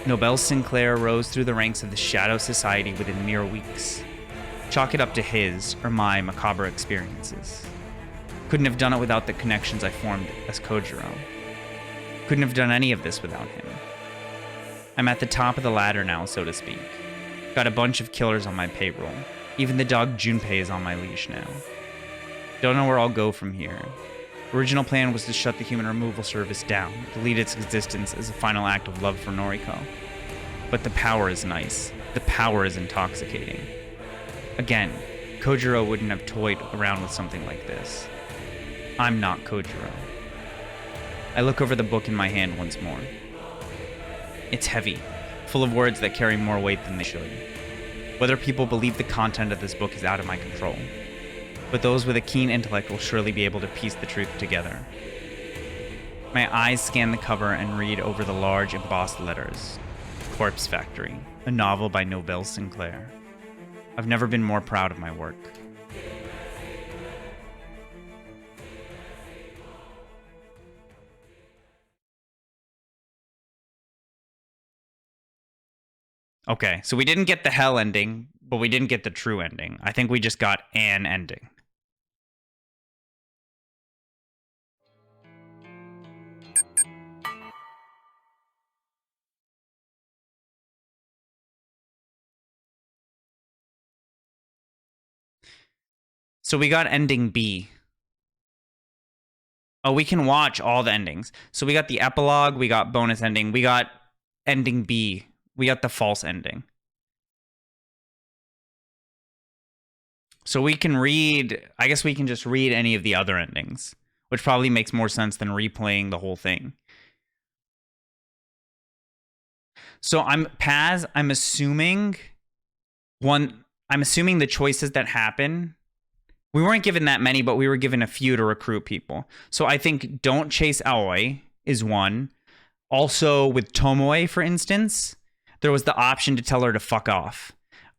Nobel Sinclair rose through the ranks of the Shadow Society within mere weeks. Chalk it up to his or my macabre experiences. Couldn't have done it without the connections I formed as Kojiro. Couldn't have done any of this without him. I'm at the top of the ladder now, so to speak. Got a bunch of killers on my payroll. Even the dog Junpei is on my leash now. Don't know where I'll go from here. Original plan was to shut the human removal service down, delete its existence as a final act of love for Noriko. But the power is nice. The power is intoxicating. Again, Kojiro wouldn't have toyed around with something like this. I'm not Kojiro. I look over the book in my hand once more. It's heavy, full of words that carry more weight than they should. Whether people believe the content of this book is out of my control, but those with a keen intellect will surely be able to piece the truth together. My eyes scan the cover and read over the large embossed letters. Corpse Factory, a novel by Nobel Sinclair. I've never been more proud of my work. Okay, so we didn't get the hell ending, but we didn't get the true ending. I think we just got an ending. So we got ending B. Oh, we can watch all the endings. So we got the epilogue, we got bonus ending, we got ending B. We got the false ending. So we can read, I guess we can just read any of the other endings, which probably makes more sense than replaying the whole thing. So I'm assuming the choices that happen, we weren't given that many, but we were given a few to recruit people. So I think don't chase Aoi is one. Also with Tomoe, for instance, there was the option to tell her to fuck off.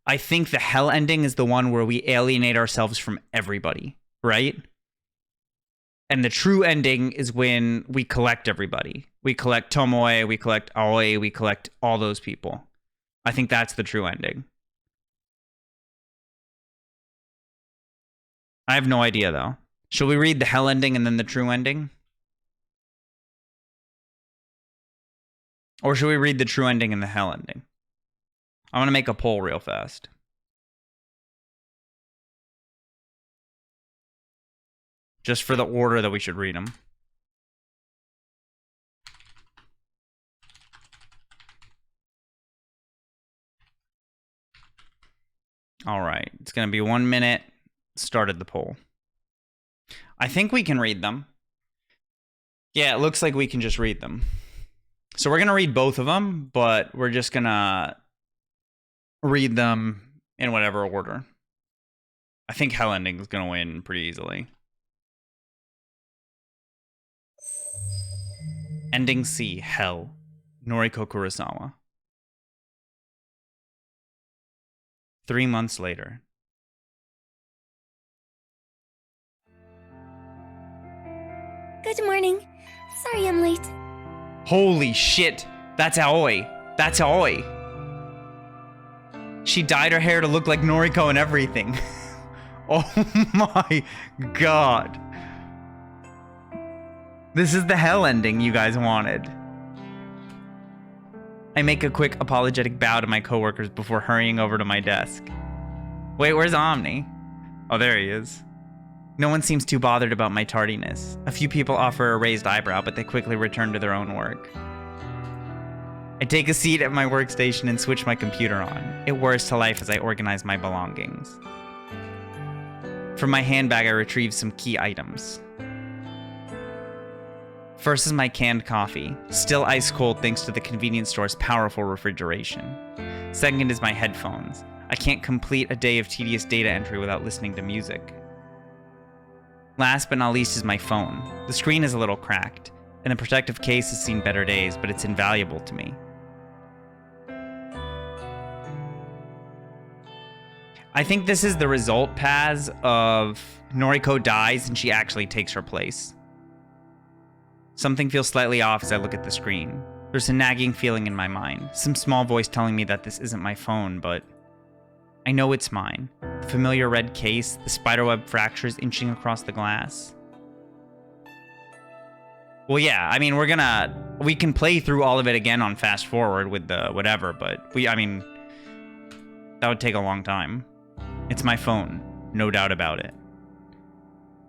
I think the hell ending is the one where we alienate ourselves from everybody, right? And the true ending is when we collect everybody. We collect Tomoe, we collect Aoi, we collect all those people. I think that's the true ending. I have no idea, though. Shall we read the hell ending and then the true ending? Or should we read the true ending and the hell ending? I want to make a poll real fast. Just for the order that we should read them. All right, it's going to be 1 minute. Started the poll. I think we can read them. Yeah, it looks like we can just read them. So we're going to read both of them, but we're just going to read them in whatever order. I think hell ending is going to win pretty easily. Ending C, Hell, Noriko Kurosawa. 3 months later. Good morning. Sorry I'm late. Holy shit, that's Aoi. That's Aoi. She dyed her hair to look like Noriko and everything. Oh my god. This is the hell ending you guys wanted. I make a quick apologetic bow to my coworkers before hurrying over to my desk. Wait, where's Omni? Oh, there he is. No one seems too bothered about my tardiness. A few people offer a raised eyebrow, but they quickly return to their own work. I take a seat at my workstation and switch my computer on. It whirs to life as I organize my belongings. From my handbag, I retrieve some key items. First is my canned coffee, still ice cold thanks to the convenience store's powerful refrigeration. Second is my headphones. I can't complete a day of tedious data entry without listening to music. Last but not least is my phone. The screen is a little cracked, and the protective case has seen better days, but it's invaluable to me. I think this is the result, Paz, of Noriko dies and she actually takes her place. Something feels slightly off as I look at the screen. There's a nagging feeling in my mind, some small voice telling me that this isn't my phone, but I know it's mine. The familiar red case, the spiderweb fractures inching across the glass. Well, yeah, I mean, we can play through all of it again on fast forward with the whatever, but I mean, that would take a long time. It's my phone, no doubt about it.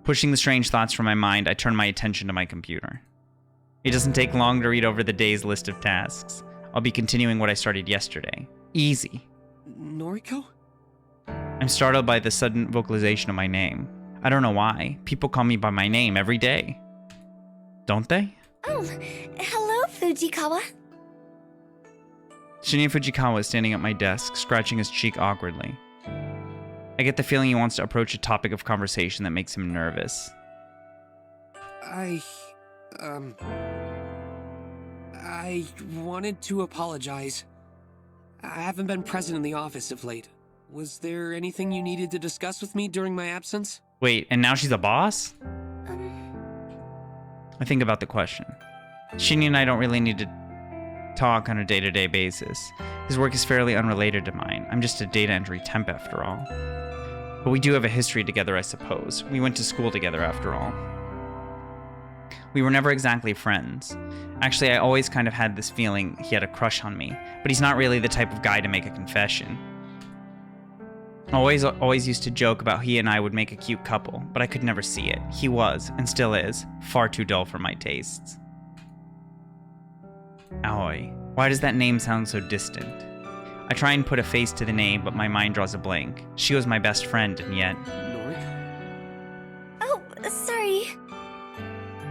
Pushing the strange thoughts from my mind, I turn my attention to my computer. It doesn't take long to read over the day's list of tasks. I'll be continuing what I started yesterday. Easy. Noriko? I'm startled by the sudden vocalization of my name. I don't know why. People call me by my name every day. Don't they? Oh, hello, Fujikawa. Shinya Fujikawa is standing at my desk, scratching his cheek awkwardly. I get the feeling he wants to approach a topic of conversation that makes him nervous. I wanted to apologize. I haven't been present in the office of late. Was there anything you needed to discuss with me during my absence? Wait, and now she's a boss? Um, I think about the question. Shinya and I don't really need to talk on a day-to-day basis. His work is fairly unrelated to mine. I'm just a data entry temp after all. But we do have a history together, I suppose. We went to school together after all. We were never exactly friends. Actually, I always kind of had this feeling he had a crush on me, but he's not really the type of guy to make a confession. Always used to joke about he and I would make a cute couple, but I could never see it. He was, and still is, far too dull for my tastes. Aoi. Why does that name sound so distant? I try and put a face to the name, but my mind draws a blank. She was my best friend, and yet... Noriko? oh, sorry.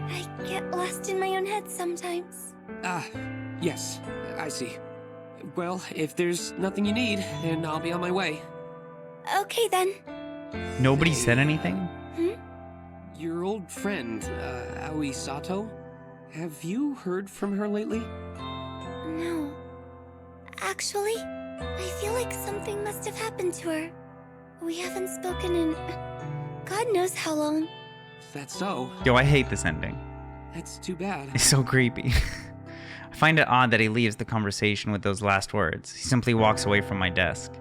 I get lost in my own head sometimes. Yes, I see. Well, if there's nothing you need, then I'll be on my way. Okay, then. Nobody said anything? Your old friend, Aoi Sato? Have you heard from her lately? No. Actually, I feel like something must have happened to her. We haven't spoken in... God knows how long. That's so. Yo, I hate this ending. That's too bad. It's so creepy. I find it odd that he leaves the conversation with those last words. He simply walks away from my desk.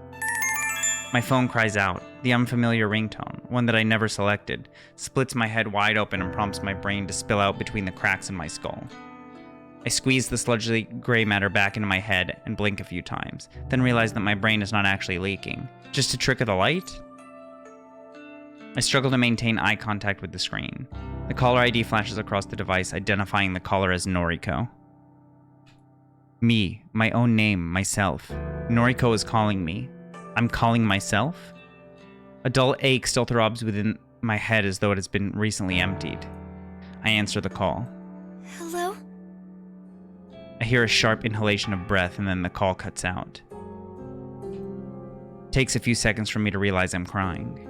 My phone cries out. The unfamiliar ringtone, one that I never selected, splits my head wide open and prompts my brain to spill out between the cracks in my skull. I squeeze the sludgy gray matter back into my head and blink a few times, then realize that my brain is not actually leaking. Just a trick of the light? I struggle to maintain eye contact with the screen. The caller ID flashes across the device, identifying the caller as Noriko. Me, my own name, myself. Noriko is calling me. I'm calling myself? A dull ache still throbs within my head as though it has been recently emptied. I answer the call. Hello? I hear a sharp inhalation of breath and then the call cuts out. It takes a few seconds for me to realize I'm crying.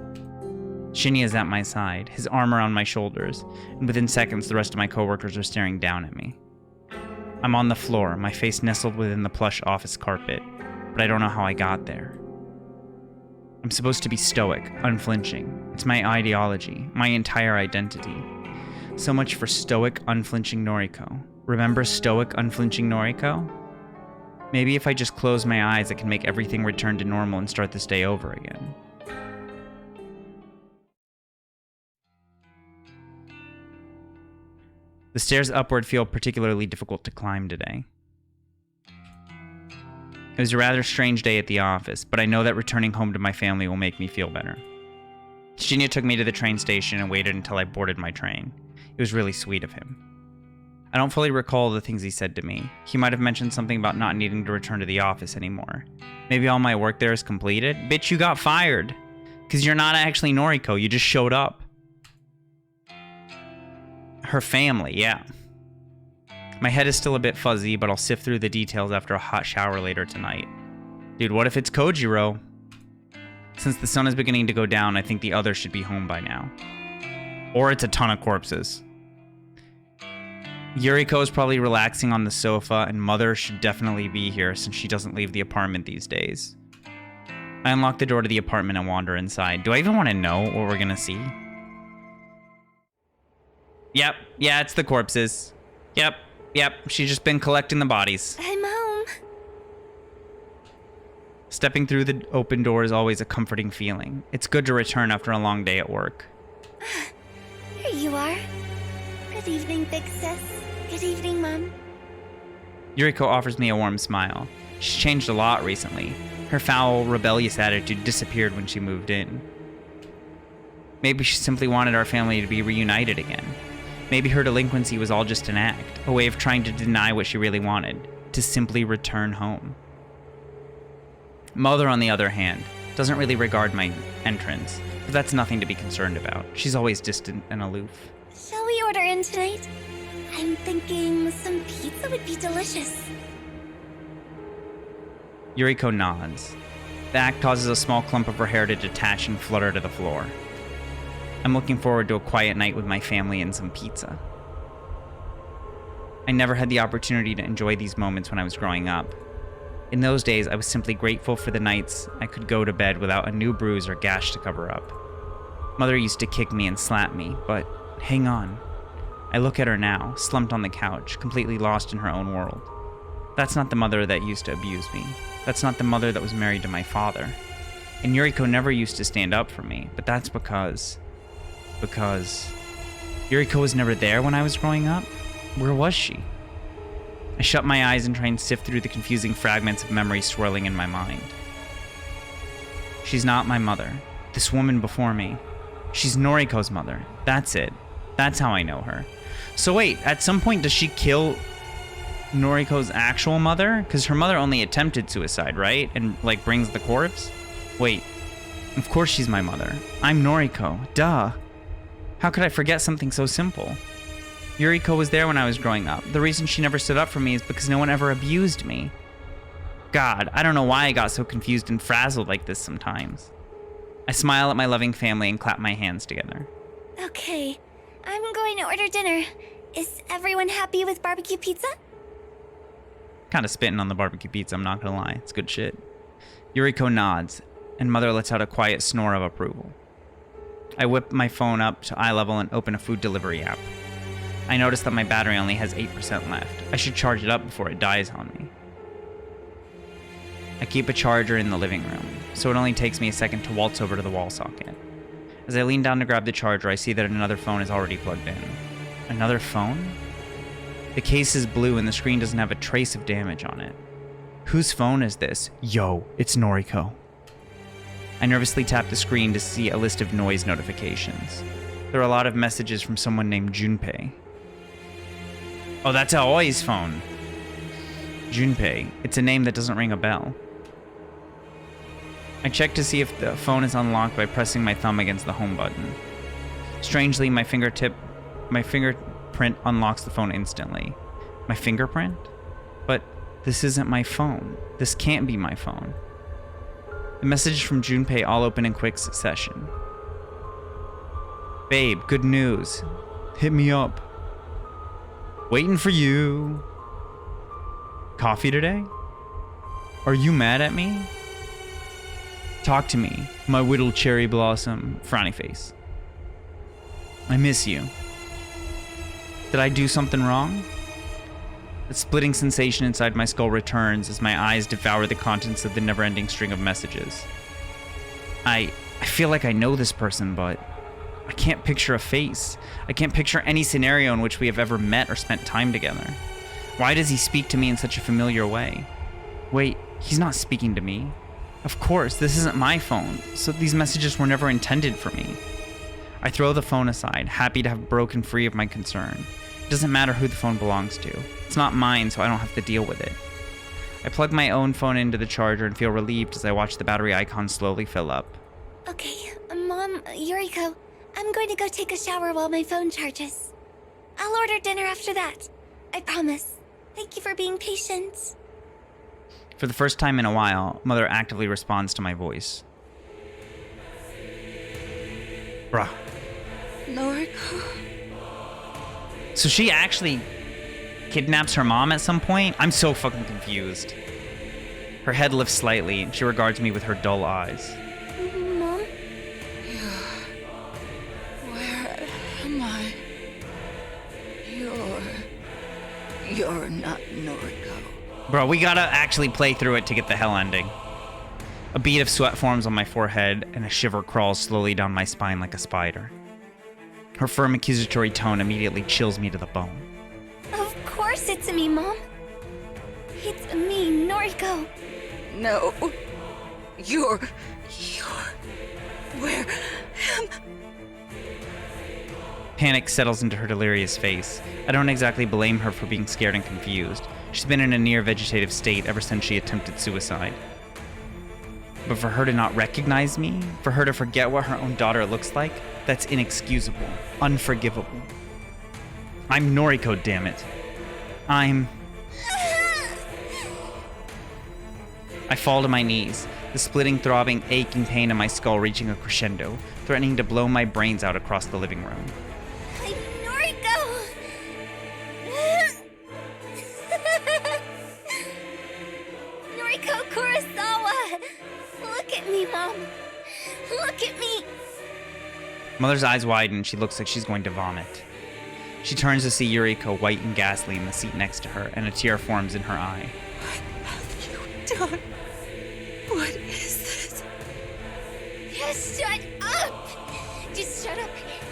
Shinya is at my side, his arm around my shoulders, and within seconds the rest of my coworkers are staring down at me. I'm on the floor, my face nestled within the plush office carpet, but I don't know how I got there. I'm supposed to be stoic, unflinching. It's my ideology, my entire identity. So much for stoic, unflinching Noriko. Remember stoic, unflinching Noriko? Maybe if I just close my eyes, I can make everything return to normal and start this day over again. The stairs upward feel particularly difficult to climb today. It was a rather strange day at the office, but I know that returning home to my family will make me feel better. Shinya took me to the train station and waited until I boarded my train. It was really sweet of him. I don't fully recall the things he said to me. He might have mentioned something about not needing to return to the office anymore. Maybe all my work there is completed? Bitch, you got fired! 'Cause you're not actually Noriko, you just showed up. Her family, yeah. My head is still a bit fuzzy, but I'll sift through the details after a hot shower later tonight. Dude, what if it's Kojiro? Since the sun is beginning to go down, I think the others should be home by now. Or it's a ton of corpses. Yuriko is probably relaxing on the sofa, and Mother should definitely be here since she doesn't leave the apartment these days. I unlock the door to the apartment and wander inside. Do I even want to know what we're gonna see? Yep, yeah, it's the corpses. Yep, she's just been collecting the bodies. I'm home. Stepping through the open door is always a comforting feeling. It's good to return after a long day at work. Here you are. Good evening, big sis. Good evening, Mom. Yuriko offers me a warm smile. She's changed a lot recently. Her foul, rebellious attitude disappeared when she moved in. Maybe she simply wanted our family to be reunited again. Maybe her delinquency was all just an act, a way of trying to deny what she really wanted, to simply return home. Mother, on the other hand, doesn't really regard my entrance, but that's nothing to be concerned about. She's always distant and aloof. Shall we order in tonight? I'm thinking some pizza would be delicious. Yuriko nods. The act causes a small clump of her hair to detach and flutter to the floor. I'm looking forward to a quiet night with my family and some pizza. I never had the opportunity to enjoy these moments when I was growing up. In those days, I was simply grateful for the nights I could go to bed without a new bruise or gash to cover up. Mother used to kick me and slap me, but hang on. I look at her now, slumped on the couch, completely lost in her own world. That's not the mother that used to abuse me. That's not the mother that was married to my father. And Yuriko never used to stand up for me, but that's because Yuriko was never there when I was growing up. Where was she? I shut my eyes and try and sift through the confusing fragments of memory swirling in my mind. She's not my mother. This woman before me. She's Noriko's mother. That's it. That's how I know her. So wait, at some point does she kill Noriko's actual mother? Because her mother only attempted suicide, right? And, like, brings the corpse? Wait. Of course she's my mother. I'm Noriko. Duh. How could I forget something so simple? Yuriko was there when I was growing up. The reason she never stood up for me is because no one ever abused me. God, I don't know why I got so confused and frazzled like this sometimes. I smile at my loving family and clap my hands together. Okay, I'm going to order dinner. Is everyone happy with barbecue pizza? Kind of spitting on the barbecue pizza, I'm not gonna lie. It's good shit. Yuriko nods, and Mother lets out a quiet snore of approval. I whip my phone up to eye level and open a food delivery app. I notice that my battery only has 8% left. I should charge it up before it dies on me. I keep a charger in the living room, so it only takes me a second to waltz over to the wall socket. As I lean down to grab the charger, I see that another phone is already plugged in. Another phone? The case is blue and the screen doesn't have a trace of damage on it. Whose phone is this? Yo, it's Noriko. I nervously tap the screen to see a list of noise notifications. There are a lot of messages from someone named Junpei. Oh, that's Aoi's phone. Junpei. It's a name that doesn't ring a bell. I check to see if the phone is unlocked by pressing my thumb against the home button. Strangely, my fingerprint unlocks the phone instantly. My fingerprint? But this isn't my phone. This can't be my phone. The messages from Junpei all open in quick succession. Babe, good news. Hit me up. Waiting for you. Coffee today? Are you mad at me? Talk to me, my whittled cherry blossom. Frowny face. I miss you. Did I do something wrong? The splitting sensation inside my skull returns as my eyes devour the contents of the never-ending string of messages. I feel like I know this person, but I can't picture a face. I can't picture any scenario in which we have ever met or spent time together. Why does he speak to me in such a familiar way? Wait, he's not speaking to me. Of course, this isn't my phone, so these messages were never intended for me. I throw the phone aside, happy to have broken free of my concern. It doesn't matter who the phone belongs to. It's not mine, so I don't have to deal with it. I plug my own phone into the charger and feel relieved as I watch the battery icon slowly fill up. Okay, Mom, Yuriko, I'm going to go take a shower while my phone charges. I'll order dinner after that. I promise. Thank you for being patient. For the first time in a while, Mother actively responds to my voice. Bruh. Noriko? So she actually kidnaps her mom at some point? I'm so fucking confused. Her head lifts slightly, and she regards me with her dull eyes. Mom? Where am I? You're not Noriko. Bro, we gotta actually play through it to get the hell ending. A bead of sweat forms on my forehead, and a shiver crawls slowly down my spine like a spider. Her firm accusatory tone immediately chills me to the bone. Of course it's me, Mom. It's me, Noriko. No. You're... Where am... Panic settles into her delirious face. I don't exactly blame her for being scared and confused. She's been in a near vegetative state ever since she attempted suicide. But for her to not recognize me, for her to forget what her own daughter looks like, that's inexcusable, unforgivable. I'm Noriko, damn it. I fall to my knees, the splitting, throbbing, aching pain in my skull reaching a crescendo, threatening to blow my brains out across the living room. I'm Noriko! Noriko Kurosawa! Look at me, Mom! Look at me! Mother's eyes widen, she looks like she's going to vomit. She turns to see Yuriko white and ghastly in the seat next to her, and a tear forms in her eye. What have you done? What is this? Just shut up! Just shut up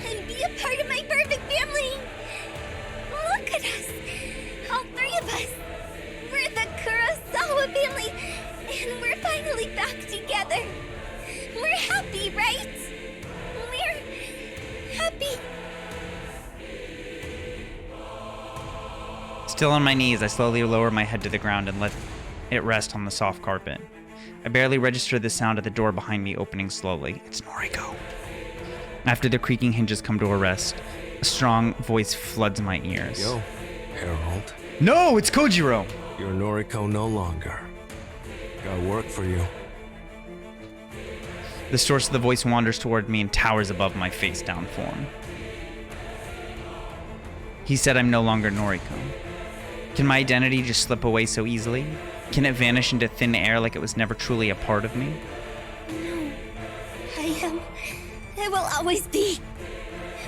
and be a part of my perfect family! Look at us! All three of us! We're the Kurosawa family, and we're finally back together! We're happy, right? We're happy! Still on my knees, I slowly lower my head to the ground and let it rest on the soft carpet. I barely register the sound of the door behind me opening slowly. It's Noriko. After the creaking hinges come to a rest, a strong voice floods my ears. Yo, Harold. No, it's Kojiro! You're Noriko no longer. Got work for you. The source of the voice wanders toward me and towers above my face-down form. He said I'm no longer Noriko. Can my identity just slip away so easily? Can it vanish into thin air like it was never truly a part of me? No. I will always be.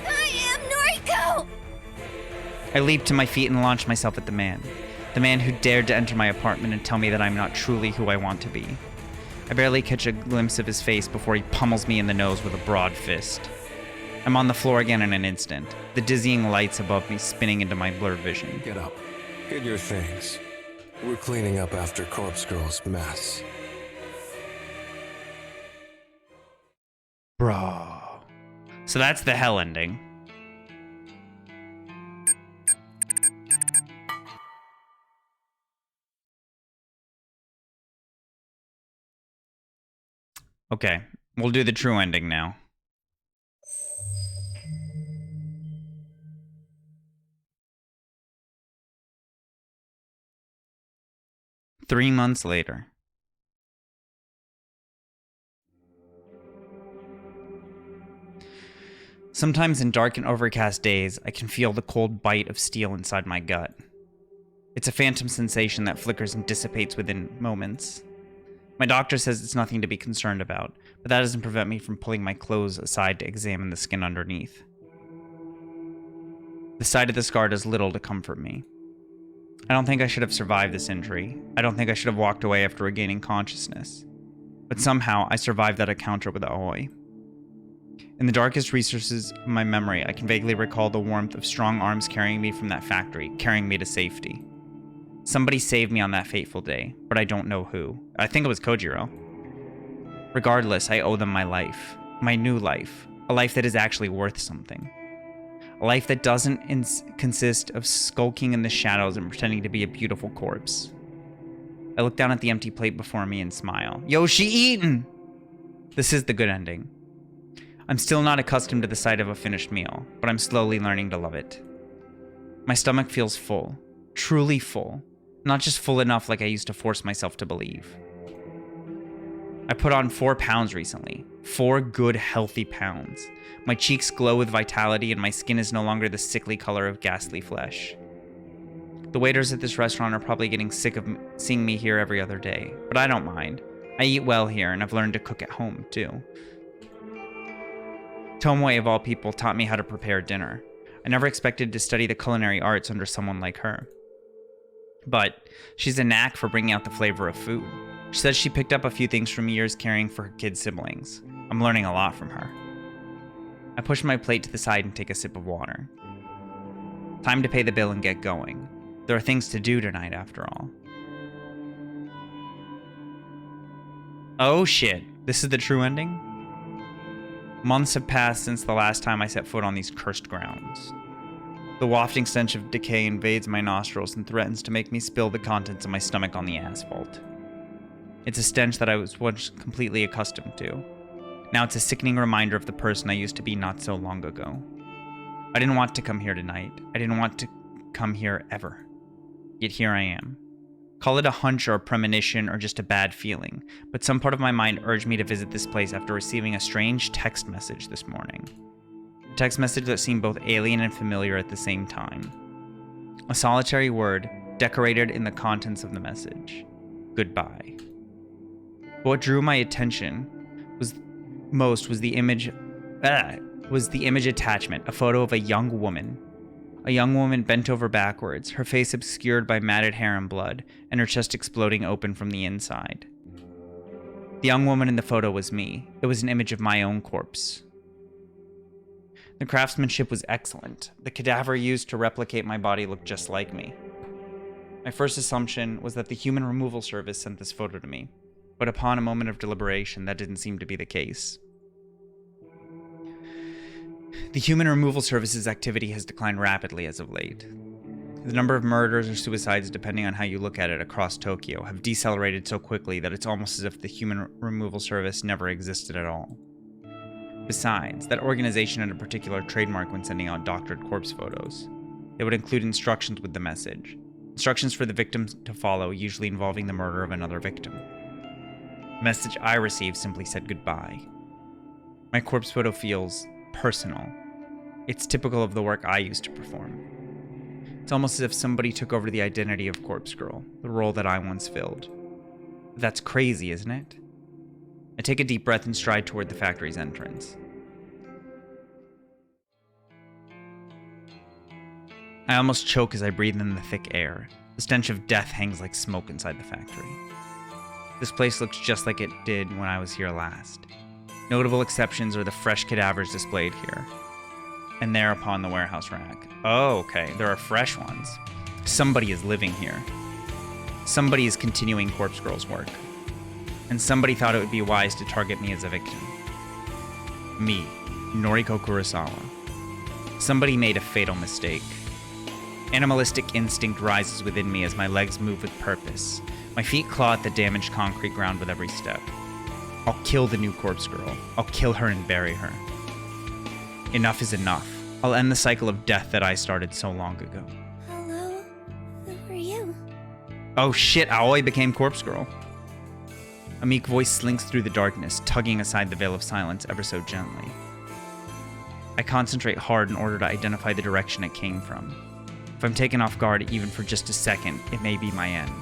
I am Noriko! I leap to my feet and launch myself at the man who dared to enter my apartment and tell me that I'm not truly who I want to be. I barely catch a glimpse of his face before he pummels me in the nose with a broad fist. I'm on the floor again in an instant, the dizzying lights above me spinning into my blurred vision. Get up. Get your things. We're cleaning up after Corpse Girl's mess. Bro. So that's the hell ending. Okay, we'll do the true ending now. Three months later. Sometimes in dark and overcast days, I can feel the cold bite of steel inside my gut. It's a phantom sensation that flickers and dissipates within moments. My doctor says it's nothing to be concerned about, but that doesn't prevent me from pulling my clothes aside to examine the skin underneath. The sight of the scar does little to comfort me. I don't think I should have survived this injury. I don't think I should have walked away after regaining consciousness. But somehow, I survived that encounter with Aoi. In the darkest recesses of my memory, I can vaguely recall the warmth of strong arms carrying me from that factory, carrying me to safety. Somebody saved me on that fateful day, but I don't know who. I think it was Kojiro. Regardless, I owe them my life. My new life. A life that is actually worth something. A life that doesn't consist of skulking in the shadows and pretending to be a beautiful corpse. I look down at the empty plate before me and smile. Yoshi eaten! This is the good ending. I'm still not accustomed to the sight of a finished meal, but I'm slowly learning to love it. My stomach feels full. Truly full. Not just full enough like I used to force myself to believe. I put on 4 pounds recently. 4 good, healthy pounds. My cheeks glow with vitality and my skin is no longer the sickly color of ghastly flesh. The waiters at this restaurant are probably getting sick of seeing me here every other day, but I don't mind. I eat well here and I've learned to cook at home, too. Tomoe, of all people, taught me how to prepare dinner. I never expected to study the culinary arts under someone like her. But she's a knack for bringing out the flavor of food. She says she picked up a few things from years caring for her kid siblings. I'm learning a lot from her. I push my plate to the side and take a sip of water. Time to pay the bill and get going. There are things to do tonight, after all. Oh shit, this is the true ending? Months have passed since the last time I set foot on these cursed grounds. The wafting stench of decay invades my nostrils and threatens to make me spill the contents of my stomach on the asphalt. It's a stench that I was once completely accustomed to. Now it's a sickening reminder of the person I used to be not so long ago. I didn't want to come here tonight. I didn't want to come here ever. Yet here I am. Call it a hunch or a premonition or just a bad feeling, but some part of my mind urged me to visit this place after receiving a strange text message this morning. A text message that seemed both alien and familiar at the same time. A solitary word decorated in the contents of the message. Goodbye. But what drew my attention was the image attachment, a photo of a young woman. A young woman bent over backwards, her face obscured by matted hair and blood, and her chest exploding open from the inside. The young woman in the photo was me. It was an image of my own corpse. The craftsmanship was excellent. The cadaver used to replicate my body looked just like me. My first assumption was that the Human Removal Service sent this photo to me, but upon a moment of deliberation, that didn't seem to be the case. The Human Removal Service's activity has declined rapidly as of late. The number of murders or suicides, depending on how you look at it, across Tokyo have decelerated so quickly that it's almost as if the Human Removal Service never existed at all. Besides, that organization had a particular trademark when sending out doctored corpse photos. They would include instructions with the message. Instructions for the victims to follow, usually involving the murder of another victim. The message I received simply said goodbye. My corpse photo feels personal. It's typical of the work I used to perform. It's almost as if somebody took over the identity of Corpse Girl, the role that I once filled. That's crazy, isn't it? I take a deep breath and stride toward the factory's entrance. I almost choke as I breathe in the thick air. The stench of death hangs like smoke inside the factory. This place looks just like it did when I was here last. Notable exceptions are the fresh cadavers displayed here, and there upon the warehouse rack. Oh, okay, there are fresh ones. Somebody is living here. Somebody is continuing Corpse Girl's work. And somebody thought it would be wise to target me as a victim. Me, Noriko Kurosawa. Somebody made a fatal mistake. Animalistic instinct rises within me as my legs move with purpose. My feet claw at the damaged concrete ground with every step. I'll kill the new Corpse Girl. I'll kill her and bury her. Enough is enough. I'll end the cycle of death that I started so long ago. Hello? Who are you? Oh shit, Aoi became Corpse Girl. A meek voice slinks through the darkness, tugging aside the veil of silence ever so gently. I concentrate hard in order to identify the direction it came from. If I'm taken off guard even for just a second, it may be my end.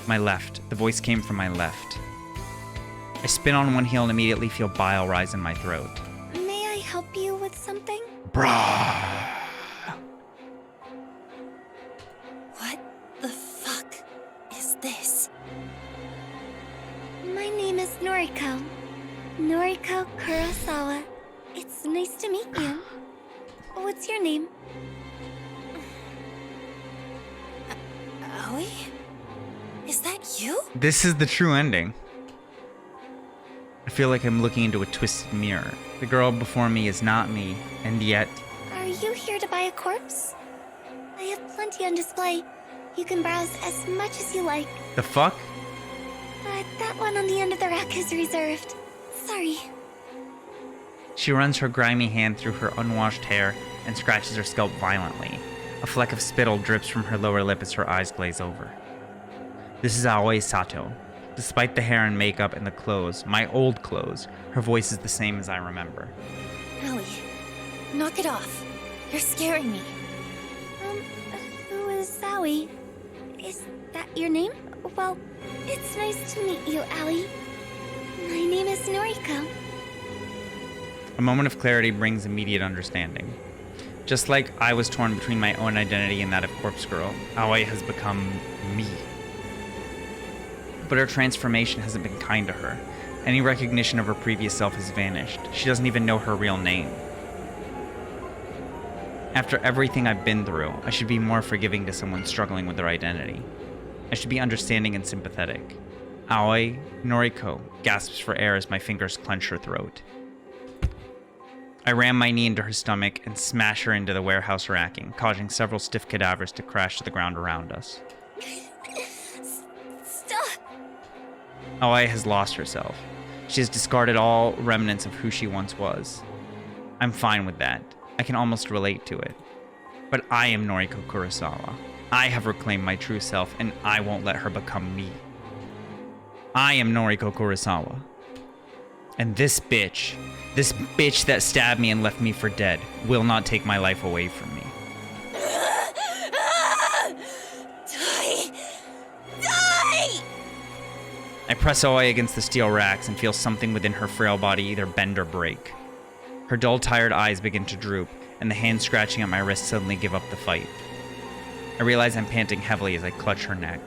My left. The voice came from my left. I spin on one heel and immediately feel bile rise in my throat. May I help you with something? Brah! What the fuck is this? My name is Noriko. Noriko Kurosawa. It's nice to meet you. What's your name? Aoi? Is that you? This is the true ending. I feel like I'm looking into a twisted mirror. The girl before me is not me, and yet... Are you here to buy a corpse? I have plenty on display. You can browse as much as you like. The fuck? But that one on the end of the rack is reserved. Sorry. She runs her grimy hand through her unwashed hair and scratches her scalp violently. A fleck of spittle drips from her lower lip as her eyes glaze over. This is Aoi Sato. Despite the hair and makeup and the clothes, my old clothes, her voice is the same as I remember. Aoi, knock it off. You're scaring me. Who is Aoi? Is that your name? Well, it's nice to meet you, Aoi. My name is Noriko. A moment of clarity brings immediate understanding. Just like I was torn between my own identity and that of Corpse Girl, Aoi has become me. But her transformation hasn't been kind to her. Any recognition of her previous self has vanished. She doesn't even know her real name. After everything I've been through, I should be more forgiving to someone struggling with their identity. I should be understanding and sympathetic. Aoi, Noriko, gasps for air as my fingers clench her throat. I ram my knee into her stomach and smash her into the warehouse racking, causing several stiff cadavers to crash to the ground around us. Stop! Aoi has lost herself. She has discarded all remnants of who she once was. I'm fine with that. I can almost relate to it. But I am Noriko Kurosawa. I have reclaimed my true self, and I won't let her become me. I am Noriko Kurosawa. And this bitch that stabbed me and left me for dead, will not take my life away from me. Die! Die! I press Aoi against the steel racks and feel something within her frail body either bend or break. Her dull, tired eyes begin to droop, and the hands scratching at my wrist suddenly give up the fight. I realize I'm panting heavily as I clutch her neck.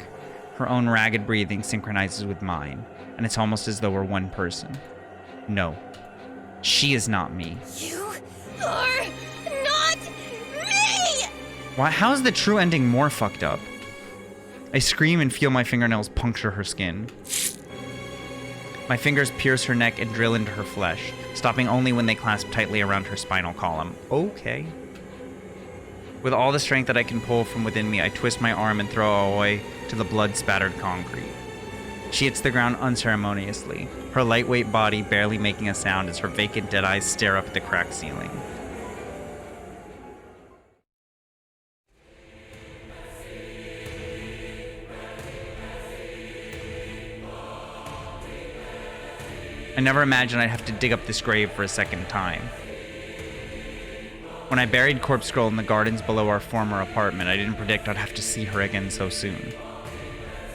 Her own ragged breathing synchronizes with mine, and it's almost as though we're one person. No, she is not me. You are not me! Why? How's the true ending more fucked up? I scream and feel my fingernails puncture her skin. My fingers pierce her neck and drill into her flesh, stopping only when they clasp tightly around her spinal column. Okay. With all the strength that I can pull from within me, I twist my arm and throw Aoi to the blood-spattered concrete. She hits the ground unceremoniously, her lightweight body barely making a sound as her vacant dead eyes stare up at the cracked ceiling. I never imagined I'd have to dig up this grave for a second time. When I buried Corpse Girl in the gardens below our former apartment, I didn't predict I'd have to see her again so soon.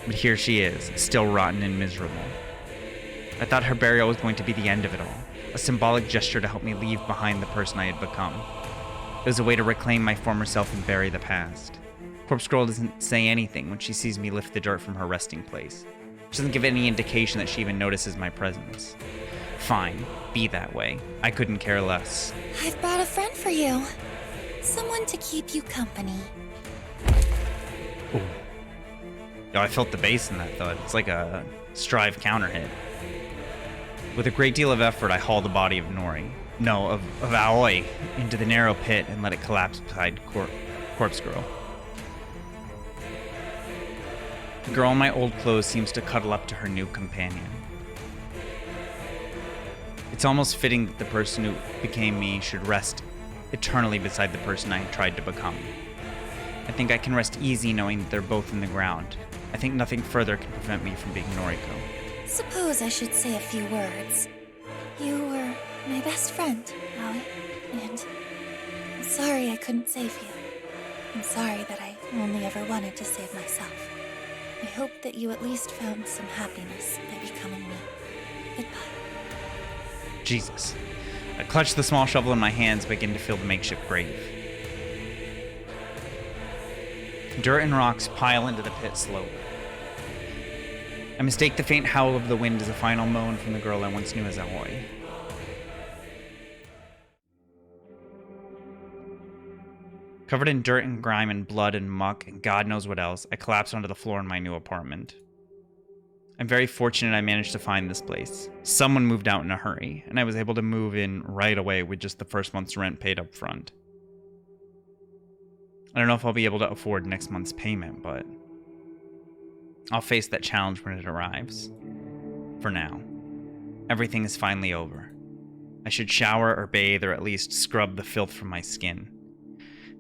But here she is, still rotten and miserable. I thought her burial was going to be the end of it all, a symbolic gesture to help me leave behind the person I had become. It was a way to reclaim my former self and bury the past. Corpse Girl doesn't say anything when she sees me lift the dirt from her resting place. She doesn't give any indication that she even notices my presence. Fine, be that way. I couldn't care less. I've brought a friend for you. Someone to keep you company. Ooh. Yo, I felt the bass in that thud. It's like a Strive counter hit. With a great deal of effort, I haul the body of Aoi, into the narrow pit and let it collapse beside Corpse Girl. The girl in my old clothes seems to cuddle up to her new companion. It's almost fitting that the person who became me should rest eternally beside the person I tried to become. I think I can rest easy knowing that they're both in the ground. I think nothing further can prevent me from being Noriko. Suppose I should say a few words. You were my best friend, Aoi, and I'm sorry I couldn't save you. I'm sorry that I only ever wanted to save myself. I hope that you at least found some happiness by becoming me. Goodbye. Jesus. I clutch the small shovel in my hands and begin to fill the makeshift grave. Dirt and rocks pile into the pit slowly. I mistake the faint howl of the wind as a final moan from the girl I once knew as Aoi. Covered in dirt and grime and blood and muck and God knows what else, I collapse onto the floor in my new apartment. I'm very fortunate I managed to find this place. Someone moved out in a hurry, and I was able to move in right away with just the first month's rent paid up front. I don't know if I'll be able to afford next month's payment, but I'll face that challenge when it arrives. For now, everything is finally over. I should shower or bathe or at least scrub the filth from my skin.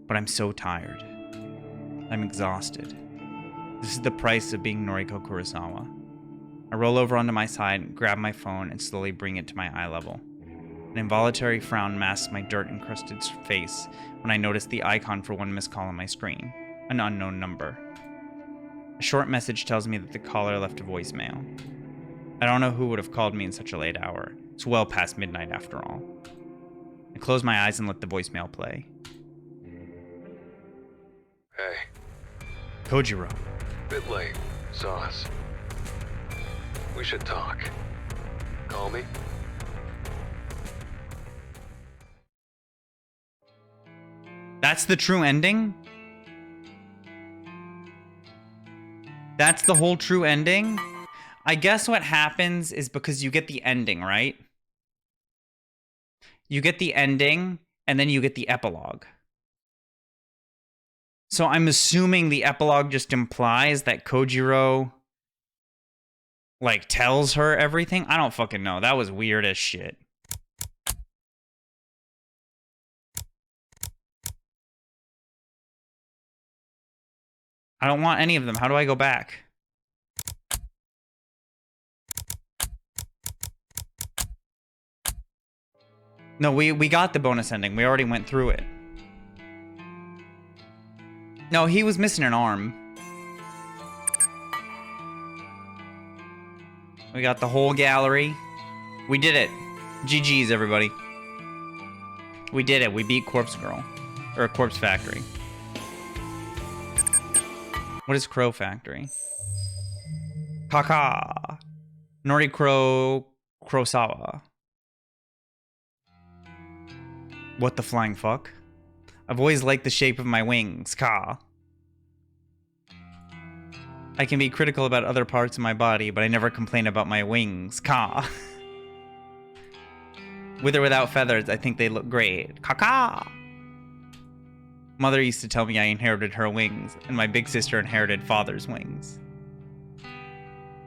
But I'm so tired. I'm exhausted. This is the price of being Noriko Kurosawa. I roll over onto my side, grab my phone, and slowly bring it to my eye level. An involuntary frown masks my dirt-encrusted face when I notice the icon for one missed call on my screen, an unknown number. A short message tells me that the caller left a voicemail. I don't know who would have called me in such a late hour. It's well past midnight after all. I close my eyes and let the voicemail play. Hey, Kojiro. bit late. Saw us. We should talk. Call me? That's the true ending? That's the whole true ending? I guess what happens is because you get the ending, right? You get the ending, and then you get the epilogue. So I'm assuming the epilogue just implies that Kojiro, like, tells her everything. I don't fucking know. That was weird as shit. I don't want any of them. How do I go back? No, we got the bonus ending. We already went through it. No, he was missing an arm. We got the whole gallery. We did it. GG's, everybody. We did it. We beat Corpse Girl. Or Corpse Factory. What is Crow Factory? Kaka. Noriko Kurosawa. What the flying fuck? I've always liked the shape of my wings. Ka. I can be critical about other parts of my body, but I never complain about my wings. Ka. With or without feathers, I think they look great. Kaka. Mother used to tell me I inherited her wings, and my big sister inherited father's wings.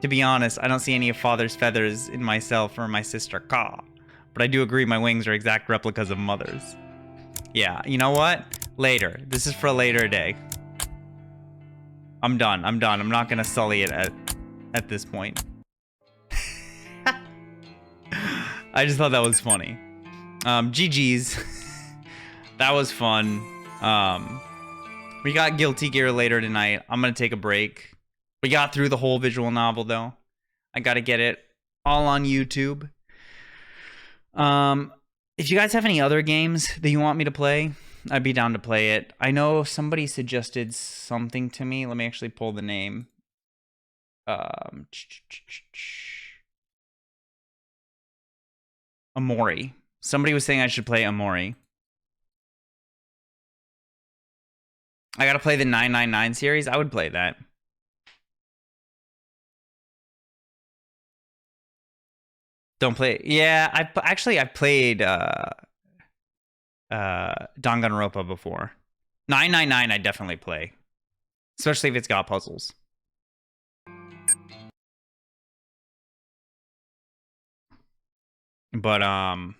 To be honest, I don't see any of father's feathers in myself or my sister Ka, but I do agree my wings are exact replicas of mother's. Yeah, you know what? Later. This is for a later day. I'm done. I'm done. I'm not gonna sully it at this point. I just thought that was funny. GG's. That was fun. We got Guilty Gear later tonight. I'm gonna take a break. We got through the whole visual novel though. I gotta get it all on YouTube. If you guys have any other games that you want me to play, I'd be down to play it. I know somebody suggested something to me. Let me actually pull the name. Amori. Somebody was saying I should play Amori. I gotta play the 999 series. I would play that. Don't play. Yeah, I've played Danganronpa before. 999 I definitely play. Especially if it's got puzzles. But I'm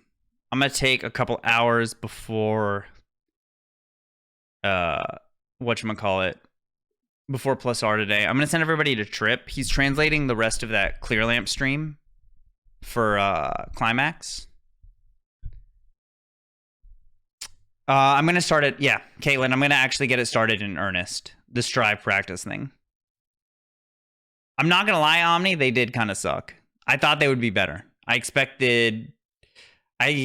gonna take a couple hours before whatchamacallit, before Plus R today. I'm gonna send everybody to Trip. He's translating the rest of that Clear Lamp stream for Climax. I'm gonna start it. Yeah, Caitlin, I'm gonna actually get it started in earnest. The Strive practice thing. I'm not gonna lie, Omni, they did kind of suck. I thought they would be better. I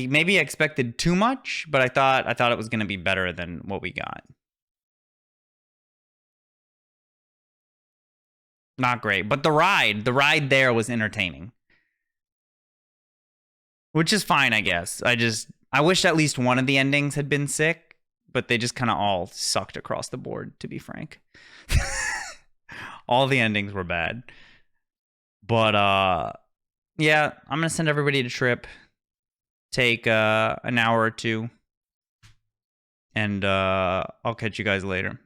maybe expected too much, but I thought it was gonna be better than what we got. Not great, but the ride there was entertaining. Which is fine, I guess. I wish at least one of the endings had been sick, but they just kind of all sucked across the board, to be frank. All the endings were bad. But, yeah, I'm going to send everybody to Trip. Take an hour or two. And I'll catch you guys later.